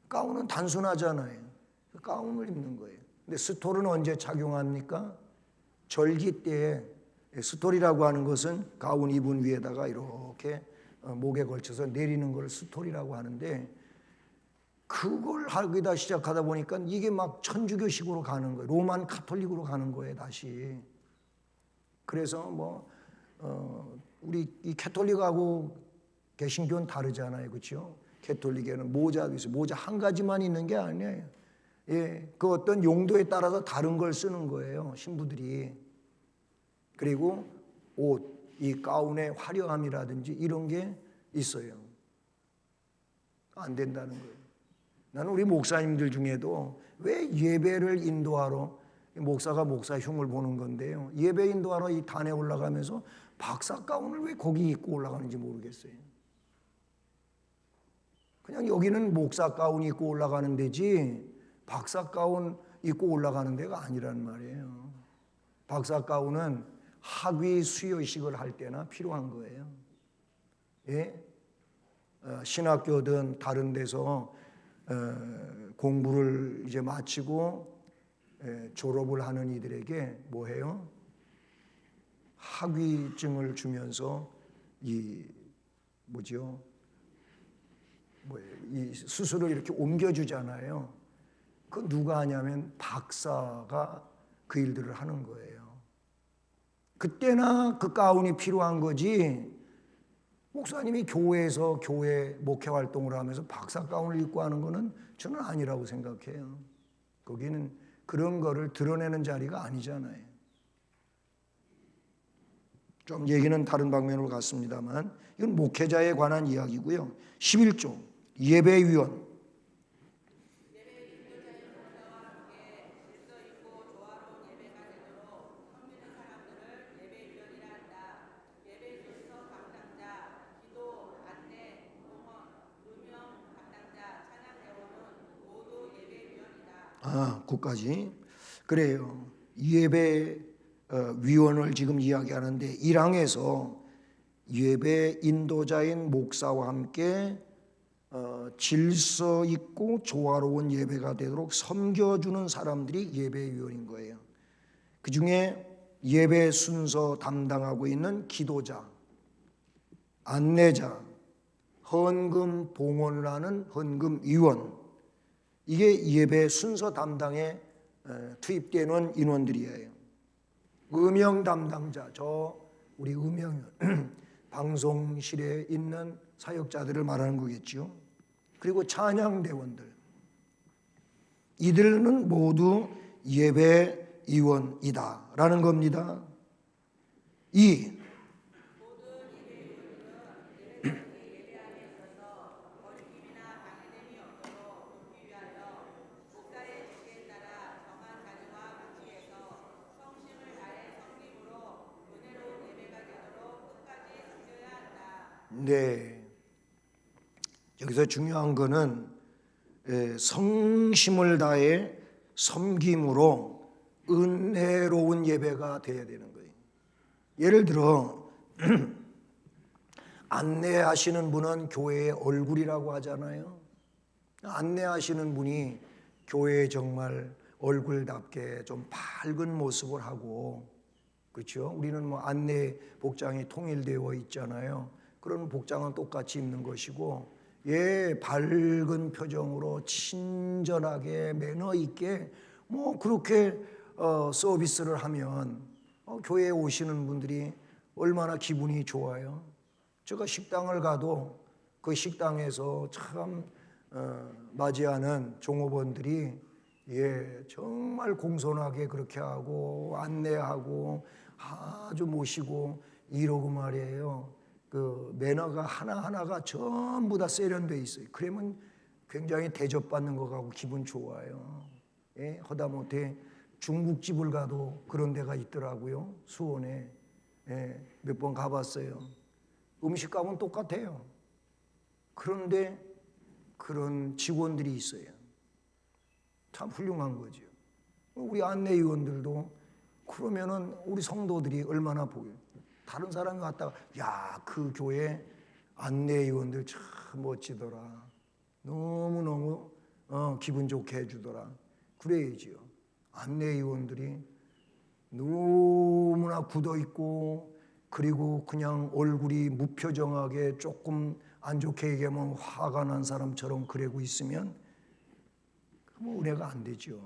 A: 가운은 단순하잖아요. 가운을 입는 거예요. 근데 스톨은 언제 착용합니까? 절기 때에. 스톨이라고 하는 것은 가운 입은 위에다가 이렇게 목에 걸쳐서 내리는 걸 스톨이라고 하는데 그걸 하기다 시작하다 보니까 이게 막 천주교식으로 가는 거예요. 로만 카톨릭으로 가는 거예요, 다시. 그래서 뭐 우리 이 캐톨릭하고 개신교는 다르잖아요, 그렇죠? 캐톨릭에는 모자도 있어요. 모자 한 가지만 있는 게 아니에요. 그 어떤 용도에 따라서 다른 걸 쓰는 거예요, 신부들이. 그리고 옷, 이 가운의 화려함이라든지 이런 게 있어요. 안 된다는 거예요. 나는 우리 목사님들 중에도 왜 예배를 인도하러 목사가 목사 흉을 보는 건데요. 예배 인도하러 이 단에 올라가면서 박사 가운을 왜 거기 입고 올라가는지 모르겠어요. 그냥 여기는 목사 가운 입고 올라가는 데지 박사 가운 입고 올라가는 데가 아니란 말이에요. 박사 가운은 학위 수여식을 할 때나 필요한 거예요. 신학교든 다른 데서 공부를 이제 마치고 졸업을 하는 이들에게 뭐해요? 학위증을 주면서 이 수술을 이렇게 옮겨주잖아요. 그 누가 하냐면 박사가 그 일들을 하는 거예요. 그때나 그 가운이 필요한 거지. 목사님이 교회에서 교회 목회 활동을 하면서 박사 가운을 입고 하는 거는 저는 아니라고 생각해요. 거기는 그런 거를 드러내는 자리가 아니잖아요. 좀 얘기는 다른 방면으로 갔습니다만 이건 목회자에 관한 이야기고요. 11조 예배위원. 그까지 그래요. 예배 위원을 지금 이야기하는데 1항에서 예배 인도자인 목사와 함께 질서 있고 조화로운 예배가 되도록 섬겨주는 사람들이 예배위원인 거예요. 그 중에 예배 순서 담당하고 있는 기도자, 안내자, 헌금 봉헌을 하는 헌금위원, 이게 예배 순서 담당에 투입되는 인원들이에요. 음영 담당자, 우리 음영 방송실에 있는 사역자들을 말하는 거겠죠. 그리고 찬양대원들, 이들은 모두 예배위원이다라는 겁니다. 네, 여기서 중요한 거는 성심을 다해 섬김으로 은혜로운 예배가 되어야 되는 거예요. 예를 들어 안내하시는 분은 교회의 얼굴이라고 하잖아요. 안내하시는 분이 교회에 정말 얼굴답게 좀 밝은 모습을 하고, 그렇죠? 우리는 뭐 안내 복장이 통일되어 있잖아요. 그런 복장은 똑같이 입는 것이고, 밝은 표정으로 친절하게 매너 있게 뭐 그렇게 서비스를 하면 교회에 오시는 분들이 얼마나 기분이 좋아요. 제가 식당을 가도 그 식당에서 참 맞이하는 종업원들이 정말 공손하게 그렇게 하고 안내하고 아주 모시고 이러고 말이에요. 그 매너가 하나하나가 전부 다 세련되어 있어요. 그러면 굉장히 대접받는 것 같고 기분 좋아요. 허다못해 중국집을 가도 그런 데가 있더라고요. 수원에 몇 번 가봤어요. 음식값은 똑같아요. 그런데 그런 직원들이 있어요. 참 훌륭한 거죠. 우리 안내위원들도 그러면은 우리 성도들이 얼마나 보여요. 다른 사람이 왔다가 야, 그 교회 안내위원들 참 멋지더라. 너무너무 기분 좋게 해주더라. 그래야지요. 안내위원들이 너무나 굳어있고 그리고 그냥 얼굴이 무표정하게 조금 안 좋게 얘기하면 화가 난 사람처럼 그러고 있으면 뭐 은혜가 안 되죠.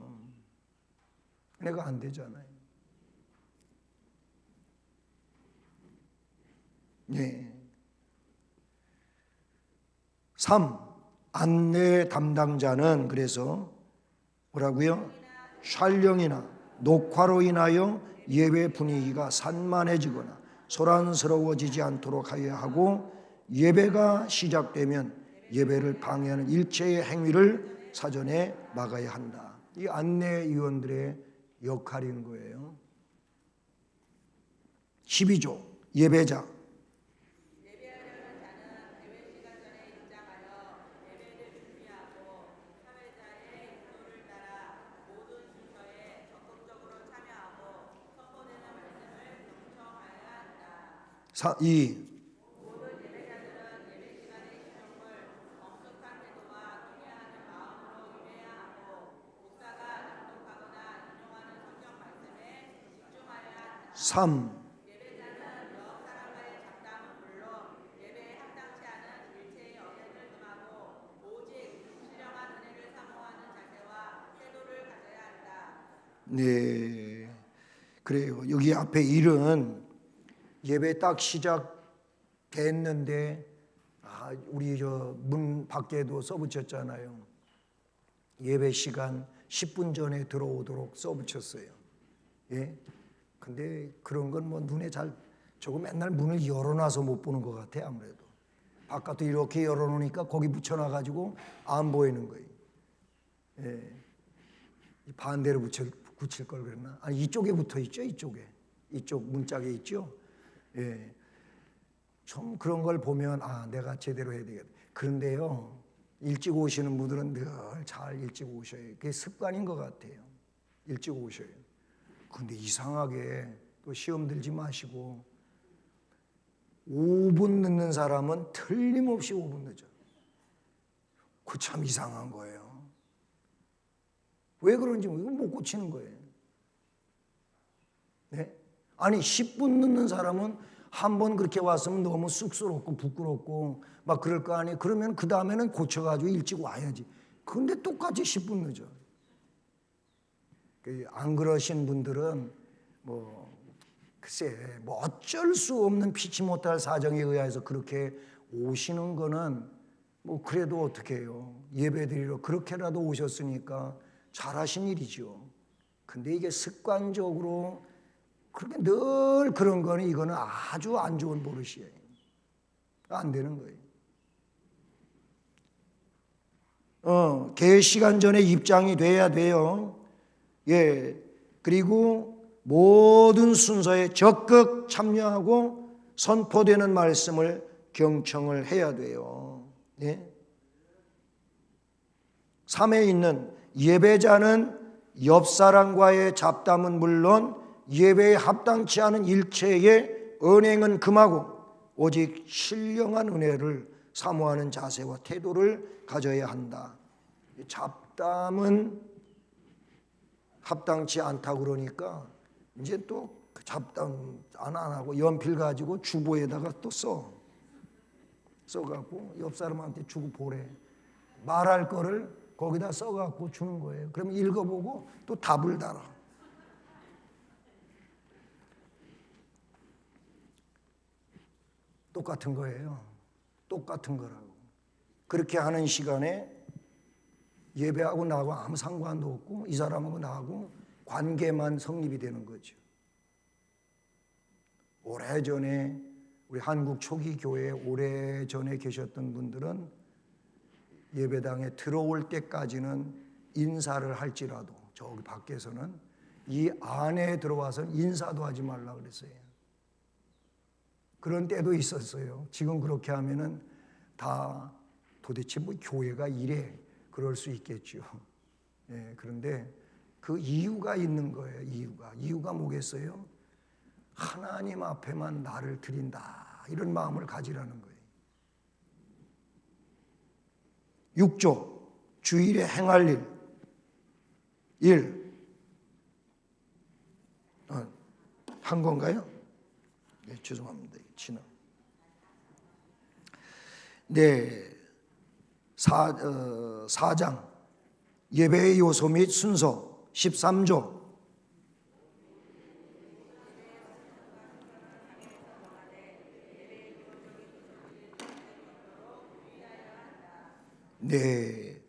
A: 은혜가 안 되잖아요. 네. 3. 안내 담당자는 그래서 뭐라고요? 촬영이나 녹화로 인하여 예배 분위기가 산만해지거나 소란스러워지지 않도록 하여야 하고, 예배가 시작되면 예배를 방해하는 일체의 행위를 사전에 막아야 한다. 이 안내위원들의 역할인 거예요. 12조 예배자, 이3. 네, 그래요. 여기 앞에 일은 예배 딱 시작됐는데 우리 저 문 밖에도 써붙였잖아요. 예배 시간 10분 전에 들어오도록 써붙였어요. 예? 근데 그런 건 뭐 눈에 저거 맨날 문을 열어놔서 못 보는 것 같아. 아무래도 바깥도 이렇게 열어놓으니까 거기 붙여놔가지고 안 보이는 거예요. 반대로 붙일 걸 그랬나? 아니, 이쪽에 붙어 있죠. 이쪽 문짝에 있죠. 좀 그런 걸 보면 내가 제대로 해야 되겠다. 그런데요, 일찍 오시는 분들은 늘 잘 일찍 오셔요. 그게 습관인 것 같아요. 일찍 오셔요. 근데 이상하게 또 시험 들지 마시고 5분 늦는 사람은 틀림없이 5분 늦어. 그 참 이상한 거예요. 왜 그런지 못 고치는 거예요. 네? 아니 10분 늦는 사람은 한 번 그렇게 왔으면 너무 쑥스럽고 부끄럽고 막 그럴 거 아니에요. 그러면 그 다음에는 고쳐가지고 일찍 와야지. 근데 똑같이 10분 늦어. 안 그러신 분들은 뭐 글쎄 뭐 어쩔 수 없는 피치 못할 사정에 의해서 그렇게 오시는 거는 뭐 그래도 어떻게 해요. 예배드리러 그렇게라도 오셨으니까 잘하신 일이죠. 근데 이게 습관적으로 그렇게 늘 그런 거는 이거는 아주 안 좋은 버릇이에요. 안 되는 거예요. 개 시간 전에 입장이 돼야 돼요. 예. 그리고 모든 순서에 적극 참여하고 선포되는 말씀을 경청을 해야 돼요. 예. 3에 있는 예배자는 옆 사람과의 잡담은 물론 예배에 합당치 않은 일체의 언행은 금하고 오직 신령한 은혜를 사모하는 자세와 태도를 가져야 한다. 잡담은 합당치 않다고 그러니까 이제 또 그 잡담 안 하고 연필 가지고 주보에다가 또 써갖고 옆 사람한테 주고 보래. 말할 거를 거기다 써갖고 주는 거예요. 그러면 읽어보고 또 답을 달아. 똑같은 거예요. 똑같은 거라고. 그렇게 하는 시간에 예배하고 나하고 아무 상관도 없고 이 사람하고 나하고 관계만 성립이 되는 거죠. 오래전에 우리 한국 초기 교회에 오래전에 계셨던 분들은 예배당에 들어올 때까지는 인사를 할지라도 저기 밖에서는 이 안에 들어와서 인사도 하지 말라 그랬어요. 그런 때도 있었어요. 지금 그렇게 하면은 다 도대체 뭐 교회가 이래 그럴 수 있겠죠. 예, 그런데 그 이유가 있는 거예요. 이유가 뭐겠어요? 하나님 앞에만 나를 드린다 이런 마음을 가지라는 거예요. 6조 주일에 행할 일 1. 한 건가요? 네, 죄송합니다. 네, 4장 예배의 요소 및 순서 13조 네,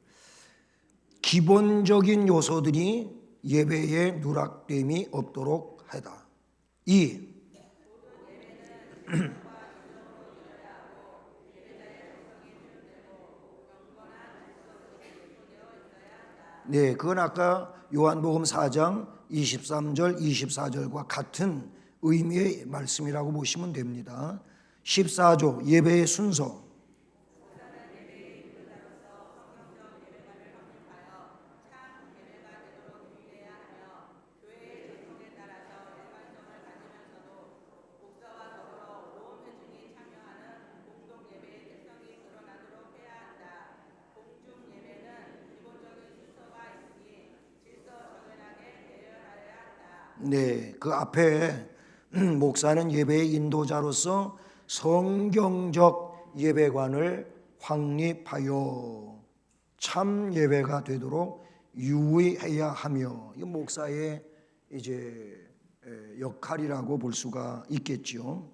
A: 기본적인 요소들이 예배에 누락됨이 없도록 하다. 2. 네, 그건 아까 요한복음 4장 23절, 24절과 같은 의미의 말씀이라고 보시면 됩니다. 14조 예배의 순서 네, 그 앞에 목사는 예배의 인도자로서 성경적 예배관을 확립하여 참 예배가 되도록 유의해야 하며 이 목사의 이제 역할이라고 볼 수가 있겠죠.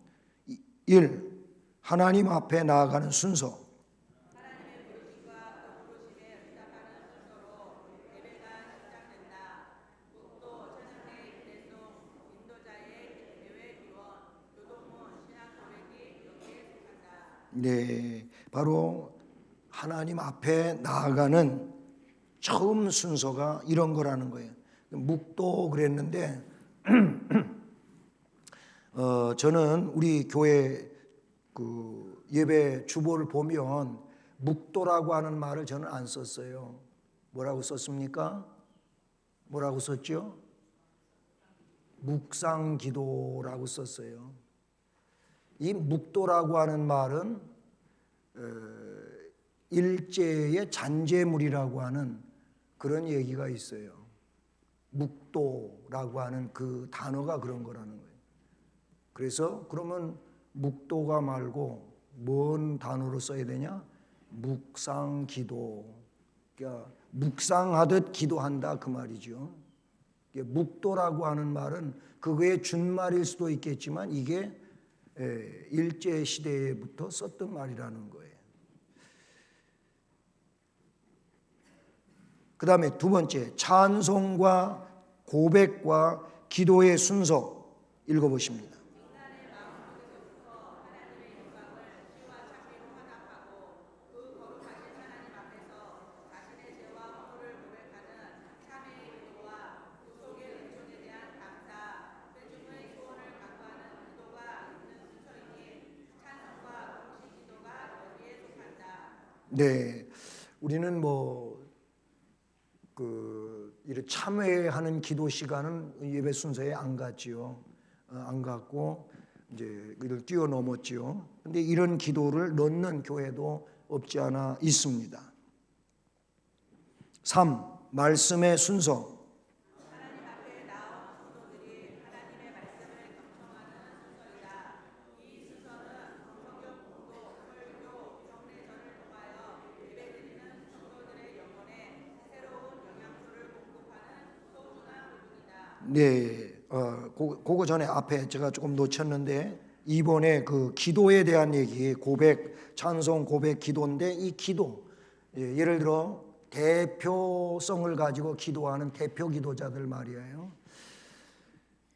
A: 1. 하나님 앞에 나아가는 순서 네, 바로 하나님 앞에 나아가는 처음 순서가 이런 거라는 거예요. 묵도 그랬는데 저는 우리 교회 그 예배 주보를 보면 묵도라고 하는 말을 저는 안 썼어요. 뭐라고 썼습니까? 뭐라고 썼죠? 묵상기도라고 썼어요. 이 묵도라고 하는 말은 일제의 잔재물이라고 하는 그런 얘기가 있어요. 묵도라고 하는 그 단어가 그런 거라는 거예요. 그래서 그러면 묵도가 말고 뭔 단어로 써야 되냐? 묵상기도. 그러니까 묵상하듯 기도한다 그 말이죠. 묵도라고 하는 말은 그거의 준말일 수도 있겠지만 이게 일제 시대부터 썼던 말이라는 거예요. 그 다음에 두 번째, 찬송과 고백과 기도의 순서 읽어보십니다. 네, 우리는 이렇게 참회하는 기도 시간은 예배 순서에 안 갔지요. 안 갔고 이제 이를 뛰어넘었지요. 근데 이런 기도를 넣는 교회도 없지 않아 있습니다. 3. 말씀의 순서. 네, 그거 전에 앞에 제가 조금 놓쳤는데 이번에 그 기도에 대한 얘기, 고백, 찬송, 고백, 기도인데 이 기도, 예를 들어 대표성을 가지고 기도하는 대표 기도자들 말이에요.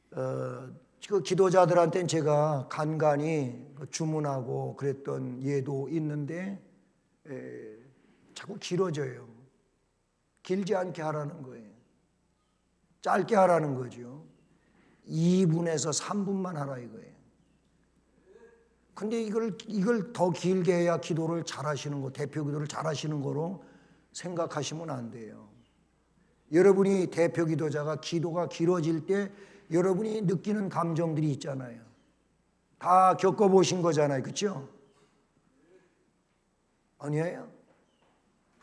A: 그 기도자들한테는 제가 간간히 주문하고 그랬던 예도 있는데 자꾸 길어져요. 길지 않게 하라는 거예요. 짧게 하라는 거죠. 2분에서 3분만 하라 이거예요. 근데 이걸 더 길게 해야 기도를 잘하시는 거, 대표 기도를 잘하시는 거로 생각하시면 안 돼요. 여러분이 대표 기도자가 기도가 길어질 때 여러분이 느끼는 감정들이 있잖아요. 다 겪어보신 거잖아요. 그렇죠? 아니에요?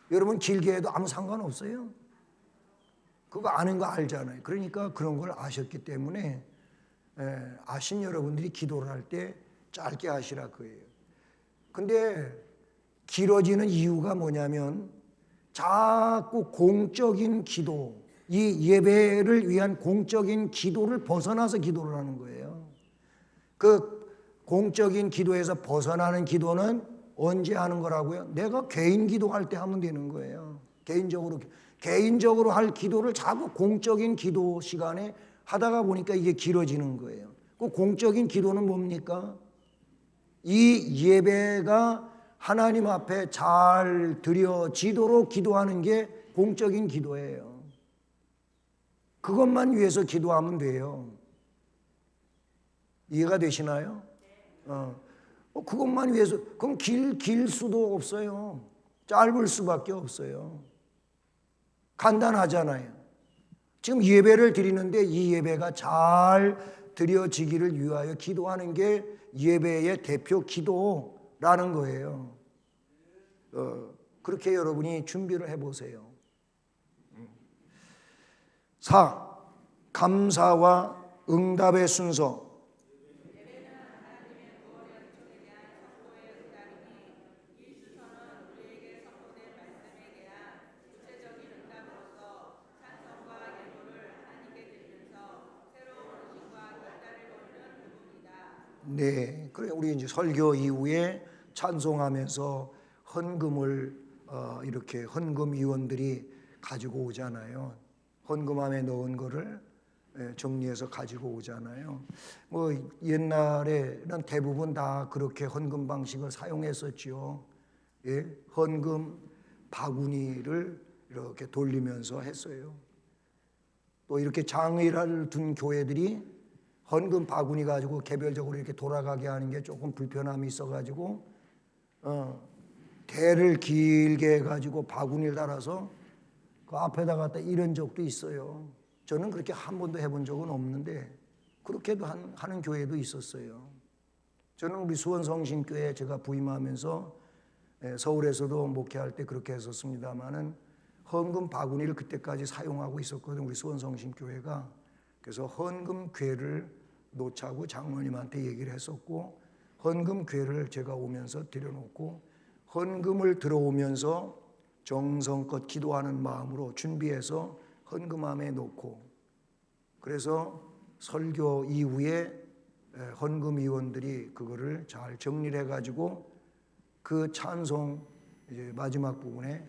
A: 여러분 길게 해도 아무 상관없어요. 그거 아는 거 알잖아요. 그러니까 그런 걸 아셨기 때문에 아신 여러분들이 기도를 할 때 짧게 하시라 그예요. 근데 길어지는 이유가 뭐냐면 자꾸 공적인 기도, 이 예배를 위한 공적인 기도를 벗어나서 기도를 하는 거예요. 그 공적인 기도에서 벗어나는 기도는 언제 하는 거라고요? 내가 개인 기도할 때 하면 되는 거예요. 개인적으로 할 기도를 자꾸 공적인 기도 시간에 하다가 보니까 이게 길어지는 거예요. 그 공적인 기도는 뭡니까? 이 예배가 하나님 앞에 잘 드려지도록 기도하는 게 공적인 기도예요. 그것만 위해서 기도하면 돼요. 이해가 되시나요? 그것만 위해서, 그럼 길 수도 없어요. 짧을 수밖에 없어요. 간단하잖아요. 지금 예배를 드리는데 이 예배가 잘 드려지기를 위하여 기도하는 게 예배의 대표 기도라는 거예요. 그렇게 여러분이 준비를 해보세요. 4. 감사와 응답의 순서. 네, 그래 우리 이제 설교 이후에 찬송하면서 헌금을 이렇게 헌금 위원들이 가지고 오잖아요. 헌금함에 넣은 거를 정리해서 가지고 오잖아요. 뭐 옛날에는 대부분 다 그렇게 헌금 방식을 사용했었죠. 예, 헌금 바구니를 이렇게 돌리면서 했어요. 또 이렇게 장의를 둔 교회들이 헌금 바구니 가지고 개별적으로 이렇게 돌아가게 하는 게 조금 불편함이 있어가지고 대를 길게 해가지고 바구니를 달아서 그 앞에다 갖다 이런 적도 있어요. 저는 그렇게 한 번도 해본 적은 없는데 그렇게도 하는 교회도 있었어요. 저는 우리 수원성신교회 제가 부임하면서 서울에서도 목회할 때 그렇게 했었습니다마는 헌금 바구니를 그때까지 사용하고 있었거든요. 우리 수원성신교회가. 그래서 헌금 괴를 놓자고 장로님한테 얘기를 했었고 헌금괴를 제가 오면서 들여놓고 헌금을 들어오면서 정성껏 기도하는 마음으로 준비해서 헌금함에 놓고, 그래서 설교 이후에 헌금위원들이 그거를 잘 정리를 해가지고 그 찬송 이제 마지막 부분에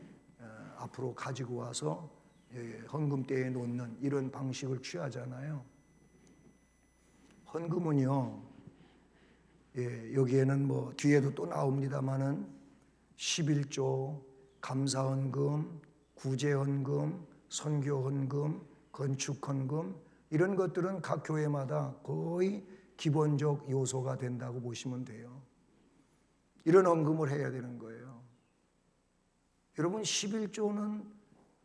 A: 앞으로 가지고 와서 헌금대에 놓는 이런 방식을 취하잖아요. 헌금은요, 여기에는 뭐 뒤에도 또 나옵니다만은 11조, 감사헌금, 구제헌금, 선교헌금, 건축헌금, 이런 것들은 각 교회마다 거의 기본적 요소가 된다고 보시면 돼요. 이런 헌금을 해야 되는 거예요. 여러분, 11조는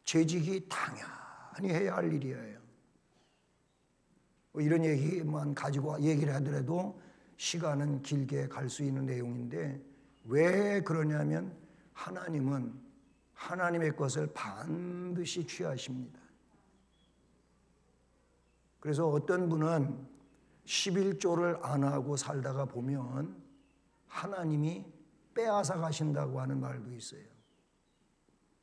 A: 재직이 당연히 해야 할 일이에요. 이런 얘기만 가지고 얘기를 하더라도 시간은 길게 갈 수 있는 내용인데, 왜 그러냐면 하나님은 하나님의 것을 반드시 취하십니다. 그래서 어떤 분은 11조를 안 하고 살다가 보면 하나님이 빼앗아 가신다고 하는 말도 있어요.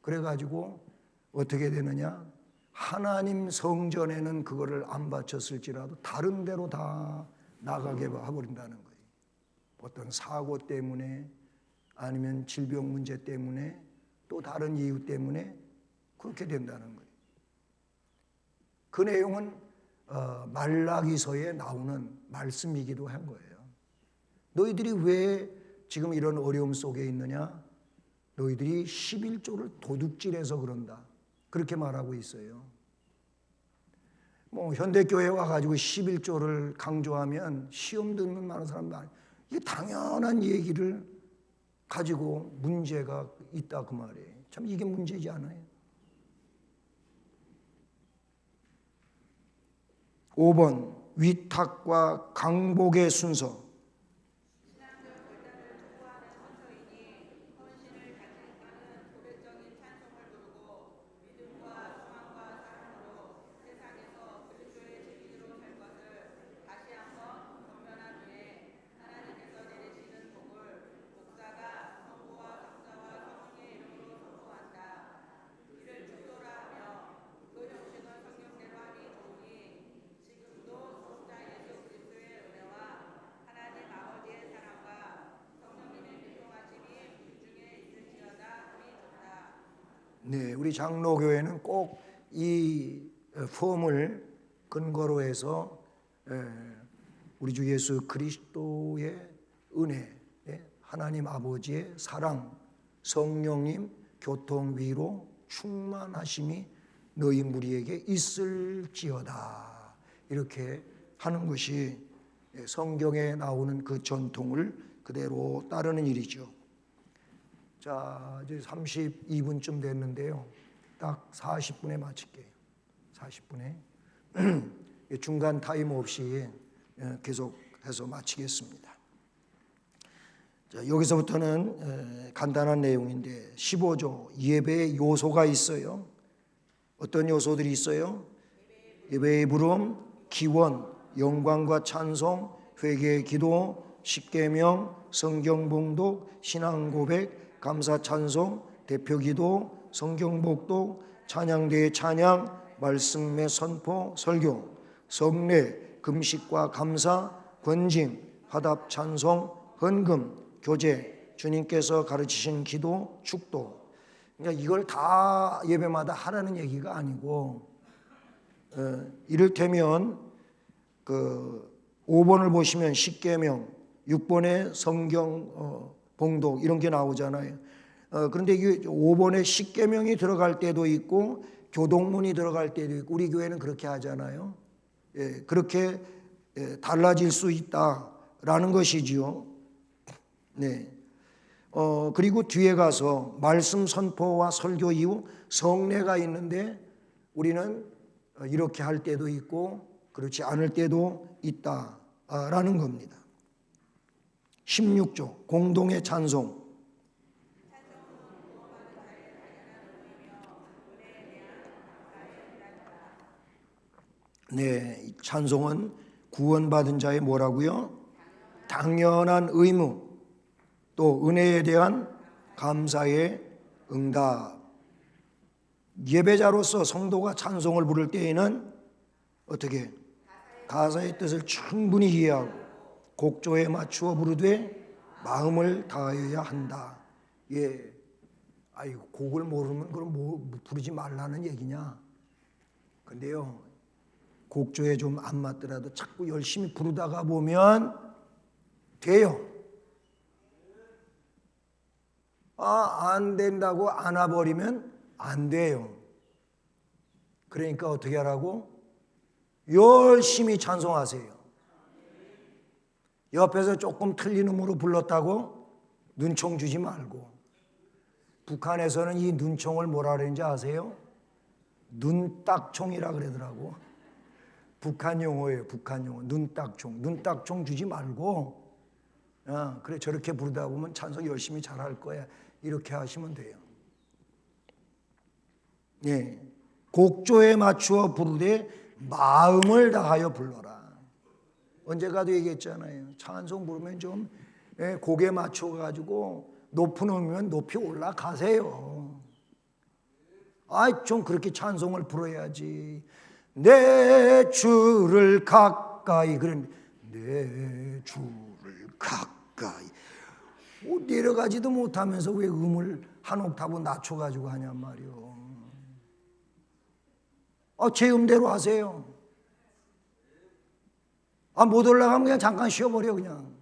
A: 그래가지고 어떻게 되느냐, 하나님 성전에는 그거를 안 바쳤을지라도 다른 데로 다 나가게 해버린다는 거예요. 어떤 사고 때문에, 아니면 질병 문제 때문에, 또 다른 이유 때문에 그렇게 된다는 거예요. 그 내용은 말라기서에 나오는 말씀이기도 한 거예요. 너희들이 왜 지금 이런 어려움 속에 있느냐? 너희들이 11조를 도둑질해서 그런다, 그렇게 말하고 있어요. 뭐 현대교회 와가지고 11조를 강조하면 시험 듣는 많은 사람들, 이게 당연한 얘기를 가지고 문제가 있다 그 말이에요. 참 이게 문제지 않아요? 5번, 위탁과 강복의 순서. 네, 우리 장로교회는 꼭 이 폼을 근거로 해서 우리 주 예수 그리스도의 은혜, 하나님 아버지의 사랑, 성령님 교통 위로 충만하심이 너희 무리에게 있을지어다, 이렇게 하는 것이 성경에 나오는 그 전통을 그대로 따르는 일이죠. 자, 이제 32분쯤 됐는데요. 딱 40분에 마칠게요. 40분에. 중간 타임 없이 계속해서 마치겠습니다. 자, 여기서부터는 간단한 내용인데 15조 예배의 요소가 있어요. 어떤 요소들이 있어요? 예배의 부름, 기원, 영광과 찬송, 회개의 기도, 십계명, 성경 봉독, 신앙 고백, 감사 찬송, 대표 기도, 성경 복독, 찬양대의 찬양, 말씀의 선포, 설교, 성례, 금식과 감사, 권징, 화답 찬송, 헌금, 교제, 주님께서 가르치신 기도, 축도. 그러니까 이걸 다 예배마다 하라는 얘기가 아니고, 이를테면 그 5번을 보시면 십계명, 6번에 성경 봉독 이런 게 나오잖아요. 그런데 이게 5번에 십계명이 들어갈 때도 있고 교동문이 들어갈 때도 있고, 우리 교회는 그렇게 하잖아요. 그렇게 달라질 수 있다라는 것이지요. 네. 그리고 뒤에 가서 말씀 선포와 설교 이후 성례가 있는데, 우리는 이렇게 할 때도 있고 그렇지 않을 때도 있다라는 겁니다. 16조 공동의 찬송. 네, 찬송은 구원받은 자의 뭐라고요? 당연한 의무, 또 은혜에 대한 감사의 응답. 예배자로서 성도가 찬송을 부를 때에는 어떻게 가사의 뜻을 충분히 이해하고 곡조에 맞추어 부르되 마음을 다하여야 한다. 예, 아이고 곡을 모르면 그럼 뭐 부르지 말라는 얘기냐? 근데요, 곡조에 좀 안 맞더라도 자꾸 열심히 부르다가 보면 돼요. 안 된다고 안아버리면 안 돼요. 그러니까 어떻게 하라고? 열심히 찬송하세요. 옆에서 조금 틀린 음으로 불렀다고 눈총 주지 말고. 북한에서는 이 눈총을 뭐라 그러는지 아세요? 눈딱총이라 그러더라고. 북한 용어예요. 북한 용어. 눈딱총. 눈딱총 주지 말고 그래 저렇게 부르다 보면 찬송 열심히 잘할 거야. 이렇게 하시면 돼요. 예, 곡조에 맞추어 부르되 마음을 다하여 불러라. 언제가도 얘기했잖아요. 찬송 부르면 좀 곡에 맞춰가지고 높은 음이면 높이 올라가세요. 좀 그렇게 찬송을 불어야지. 내 주를 가까이 그런 내 주를 가까이 내려가지도 못하면서 왜 음을 한 옥타브 낮춰가지고 하냔 말이요. 제 음대로 하세요. 못 올라가면 그냥 잠깐 쉬어버려 그냥.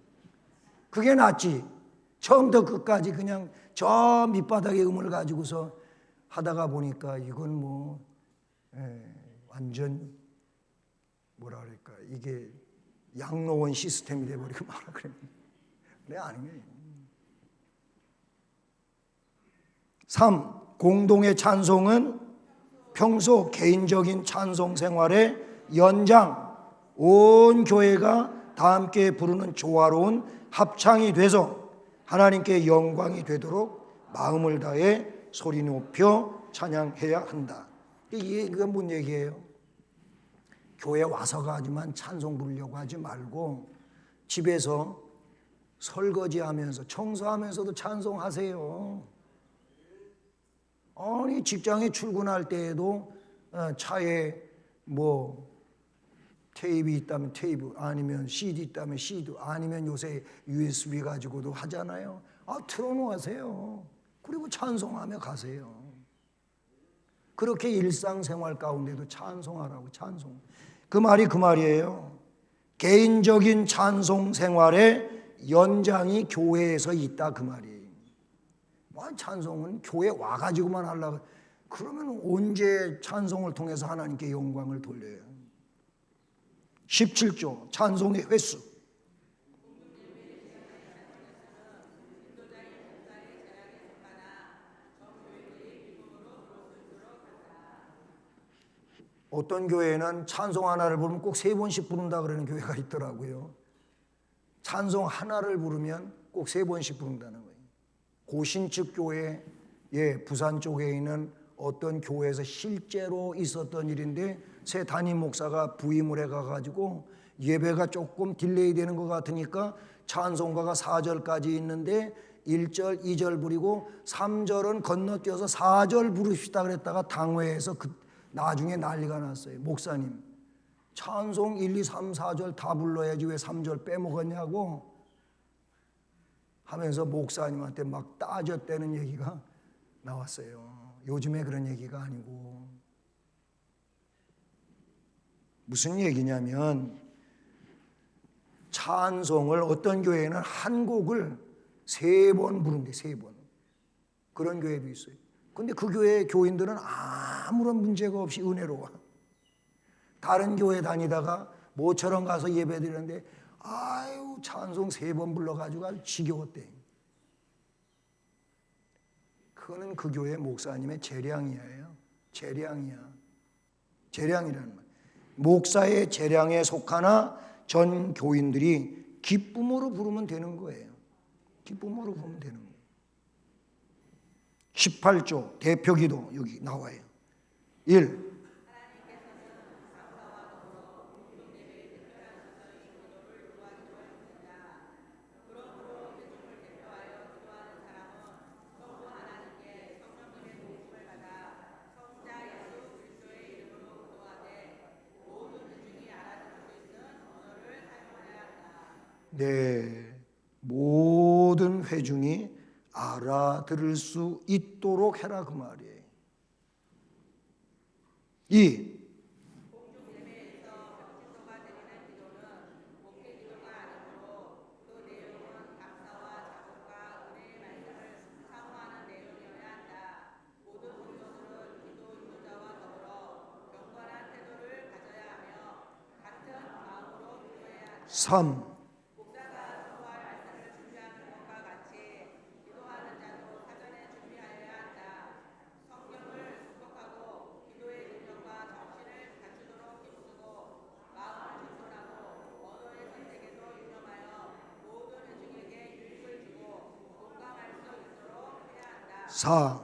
A: 그게 낫지. 처음부터 끝까지 그냥 저 밑바닥의 음을 가지고서 하다가 보니까 이건 완전 뭐라 그럴까 이게 양로원 시스템이 돼버리고 말아 그래. 그래 아니에요. 3. 공동의 찬송은 평소 개인적인 찬송 생활의 연장, 온 교회가 다 함께 부르는 조화로운 합창이 돼서 하나님께 영광이 되도록 마음을 다해 소리 높여 찬양해야 한다. 이게 뭔 얘기예요? 교회 와서가 하지만 찬송 부르려고 하지 말고 집에서 설거지하면서 청소하면서도 찬송하세요. 아니 직장에 출근할 때에도 차에 테이프 있다면 테이프, 아니면 CD 있다면 CD, 아니면 요새 USB 가지고도 하잖아요. 틀어놓으세요. 그리고 찬송하며 가세요. 그렇게 일상생활 가운데도 찬송하라고. 찬송. 그 말이 그 말이에요. 개인적인 찬송 생활의 연장이 교회에서 있다 그 말이에요. 찬송은 교회 와가지고만 하려고 그러면 언제 찬송을 통해서 하나님께 영광을 돌려요? 17조 찬송의 횟수. 어떤 교회는 찬송 하나를 부르면 꼭 3번씩 부른다 그러는 교회가 있더라고요. 찬송 하나를 부르면 꼭 3번씩 부른다는 거예요. 고신측 교회, 부산 쪽에 있는 어떤 교회에서 실제로 있었던 일인데 새 담임 목사가 부임을 해가지고 예배가 조금 딜레이 되는 것 같으니까 찬송가가 4절까지 있는데 1절, 2절 부리고 3절은 건너뛰어서 4절 부르시다 그랬다가 당회에서 나중에 난리가 났어요. 목사님, 찬송 1, 2, 3, 4절 다 불러야지 왜 3절 빼먹었냐고 하면서 목사님한테 막 따졌다는 얘기가 나왔어요. 요즘에 그런 얘기가 아니고. 무슨 얘기냐면 찬송을 어떤 교회는 한 곡을 3번 부른대. 3번. 그런 교회도 있어요. 근데 그 교회 교인들은 아무런 문제가 없이 은혜로워. 다른 교회 다니다가 모처럼 가서 예배 드리는데 찬송 3번 불러가지고 아주 지겨웠대. 그거는 그 교회 목사님의 재량이에요. 재량이야. 재량이라는 말. 목사의 재량에 속하나 전 교인들이 기쁨으로 부르면 되는 거예요. 기쁨으로 부르면 되는 거예요. 18조 대표기도 여기 나와요. 1. 내 모든 회중이 알아들을 수 있도록 해라 그 말이에요. 이 삼 사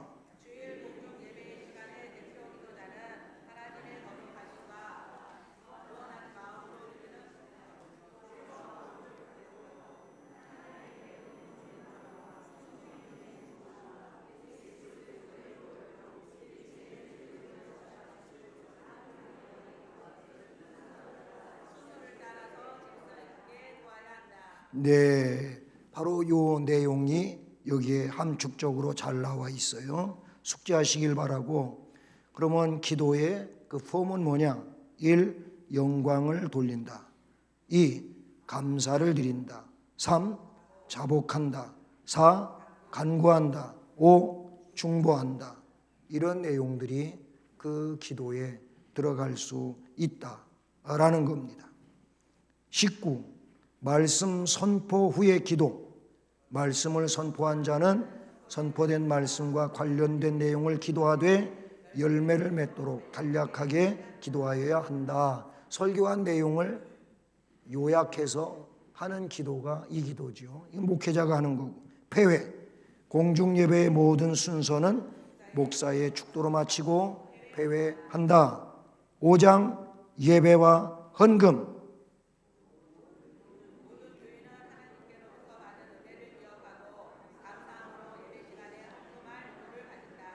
A: 네, 바로 요 내용이 여기에 함축적으로 잘 나와 있어요. 숙지하시길 바라고. 그러면 기도의 그 폼은 뭐냐? 1. 영광을 돌린다. 2. 감사를 드린다. 3. 자복한다. 4. 간구한다. 5. 중보한다. 이런 내용들이 그 기도에 들어갈 수 있다라는 겁니다. 19. 말씀 선포 후의 기도. 말씀을 선포한 자는 선포된 말씀과 관련된 내용을 기도하되 열매를 맺도록 간략하게 기도하여야 한다. 설교한 내용을 요약해서 하는 기도가 이 기도죠. 이 목회자가 하는 거고. 폐회. 공중예배의 모든 순서는 목사의 축도로 마치고 폐회한다. 5장 예배와 헌금.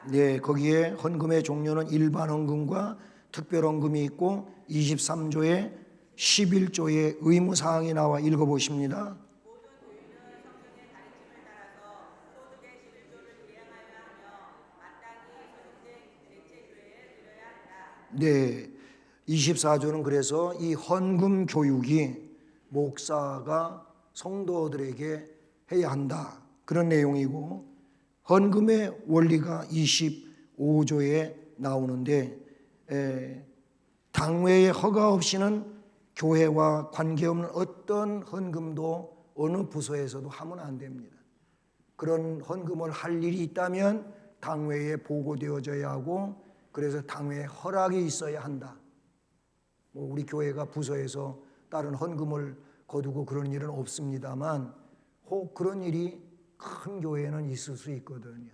A: 네, 거기에 헌금의 종류는 일반 헌금과 특별 헌금이 있고 23조에 11조의 의무 사항이 나와 읽어보십니다. 네, 24조는 그래서 이 헌금 교육이 목사가 성도들에게 해야 한다. 그런 내용이고 헌금의 원리가 25조에 나오는데 당회의 허가 없이는 교회와 관계없는 어떤 헌금도 어느 부서에서도 하면 안 됩니다. 그런 헌금을 할 일이 있다면 당회에 보고되어져야 하고 그래서 당회의 허락이 있어야 한다. 뭐 우리 교회가 부서에서 다른 헌금을 거두고 그런 일은 없습니다만 혹 그런 일이 큰 교회는 있을 수 있거든요.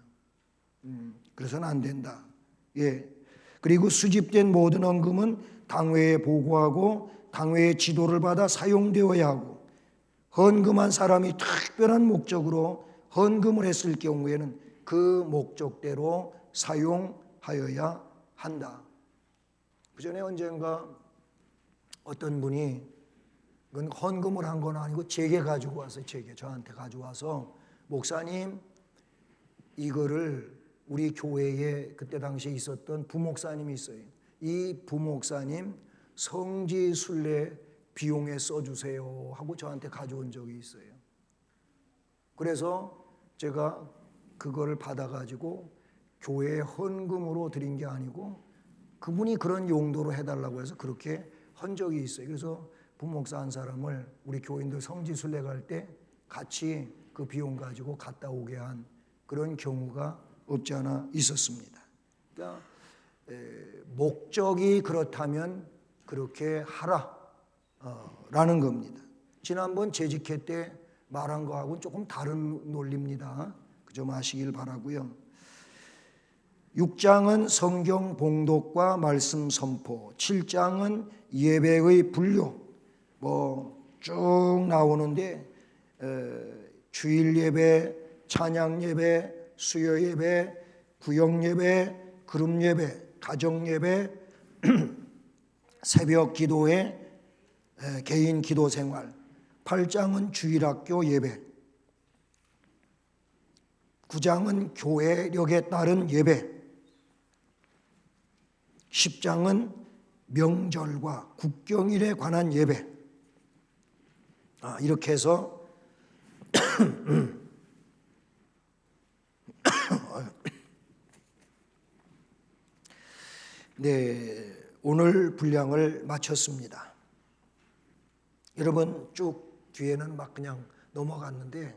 A: 그래서는 안 된다. 예. 그리고 수집된 모든 헌금은 당회에 보고하고 당회의 지도를 받아 사용되어야 하고 헌금한 사람이 특별한 목적으로 헌금을 했을 경우에는 그 목적대로 사용하여야 한다. 그 전에 언젠가 어떤 분이 그건 헌금을 한 건 아니고 제게 가지고 와서 저한테 가져와서 목사님 이거를 우리 교회에 그때 당시에 있었던 부목사님이 있어요. 이 부목사님 성지 순례 비용에 써주세요 하고 저한테 가져온 적이 있어요. 그래서 제가 그거를 받아가지고 교회에 헌금으로 드린 게 아니고 그분이 그런 용도로 해달라고 해서 그렇게 한 적이 있어요. 그래서 부목사 한 사람을 우리 교인들 성지 순례 갈 때 같이 그 비용 가지고 갔다 오게 한 그런 경우가 없지 않아 있었습니다. 그러니까 목적이 그렇다면 그렇게 하라라는 겁니다. 지난번 재직회 때 말한 거하고는 조금 다른 논리입니다. 그 점 아시길 바라고요. 6장은 성경 봉독과 말씀 선포, 7장은 예배의 분류 쭉 나오는데 주일 예배, 찬양 예배, 수요 예배, 구역 예배, 그룹 예배, 가정 예배, 새벽 기도회, 개인 기도 생활 8장은 주일학교 예배, 9장은 교회력에 따른 예배, 10장은 명절과 국경일에 관한 예배. 이렇게 해서 네, 오늘 분량을 마쳤습니다. 여러분 쭉 뒤에는 막 그냥 넘어갔는데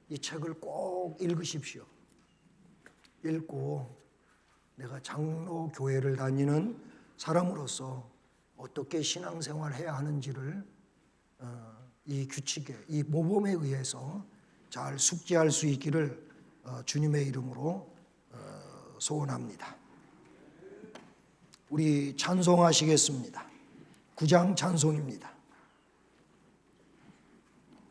A: 이 책을 꼭 읽으십시오. 읽고 내가 장로 교회를 다니는 사람으로서 어떻게 신앙생활을 해야 하는지를 이 규칙에, 이 모범에 의해서 잘 숙지할 수 있기를 주님의 이름으로 소원합니다. 우리 찬송하시겠습니다. 9장 찬송입니다.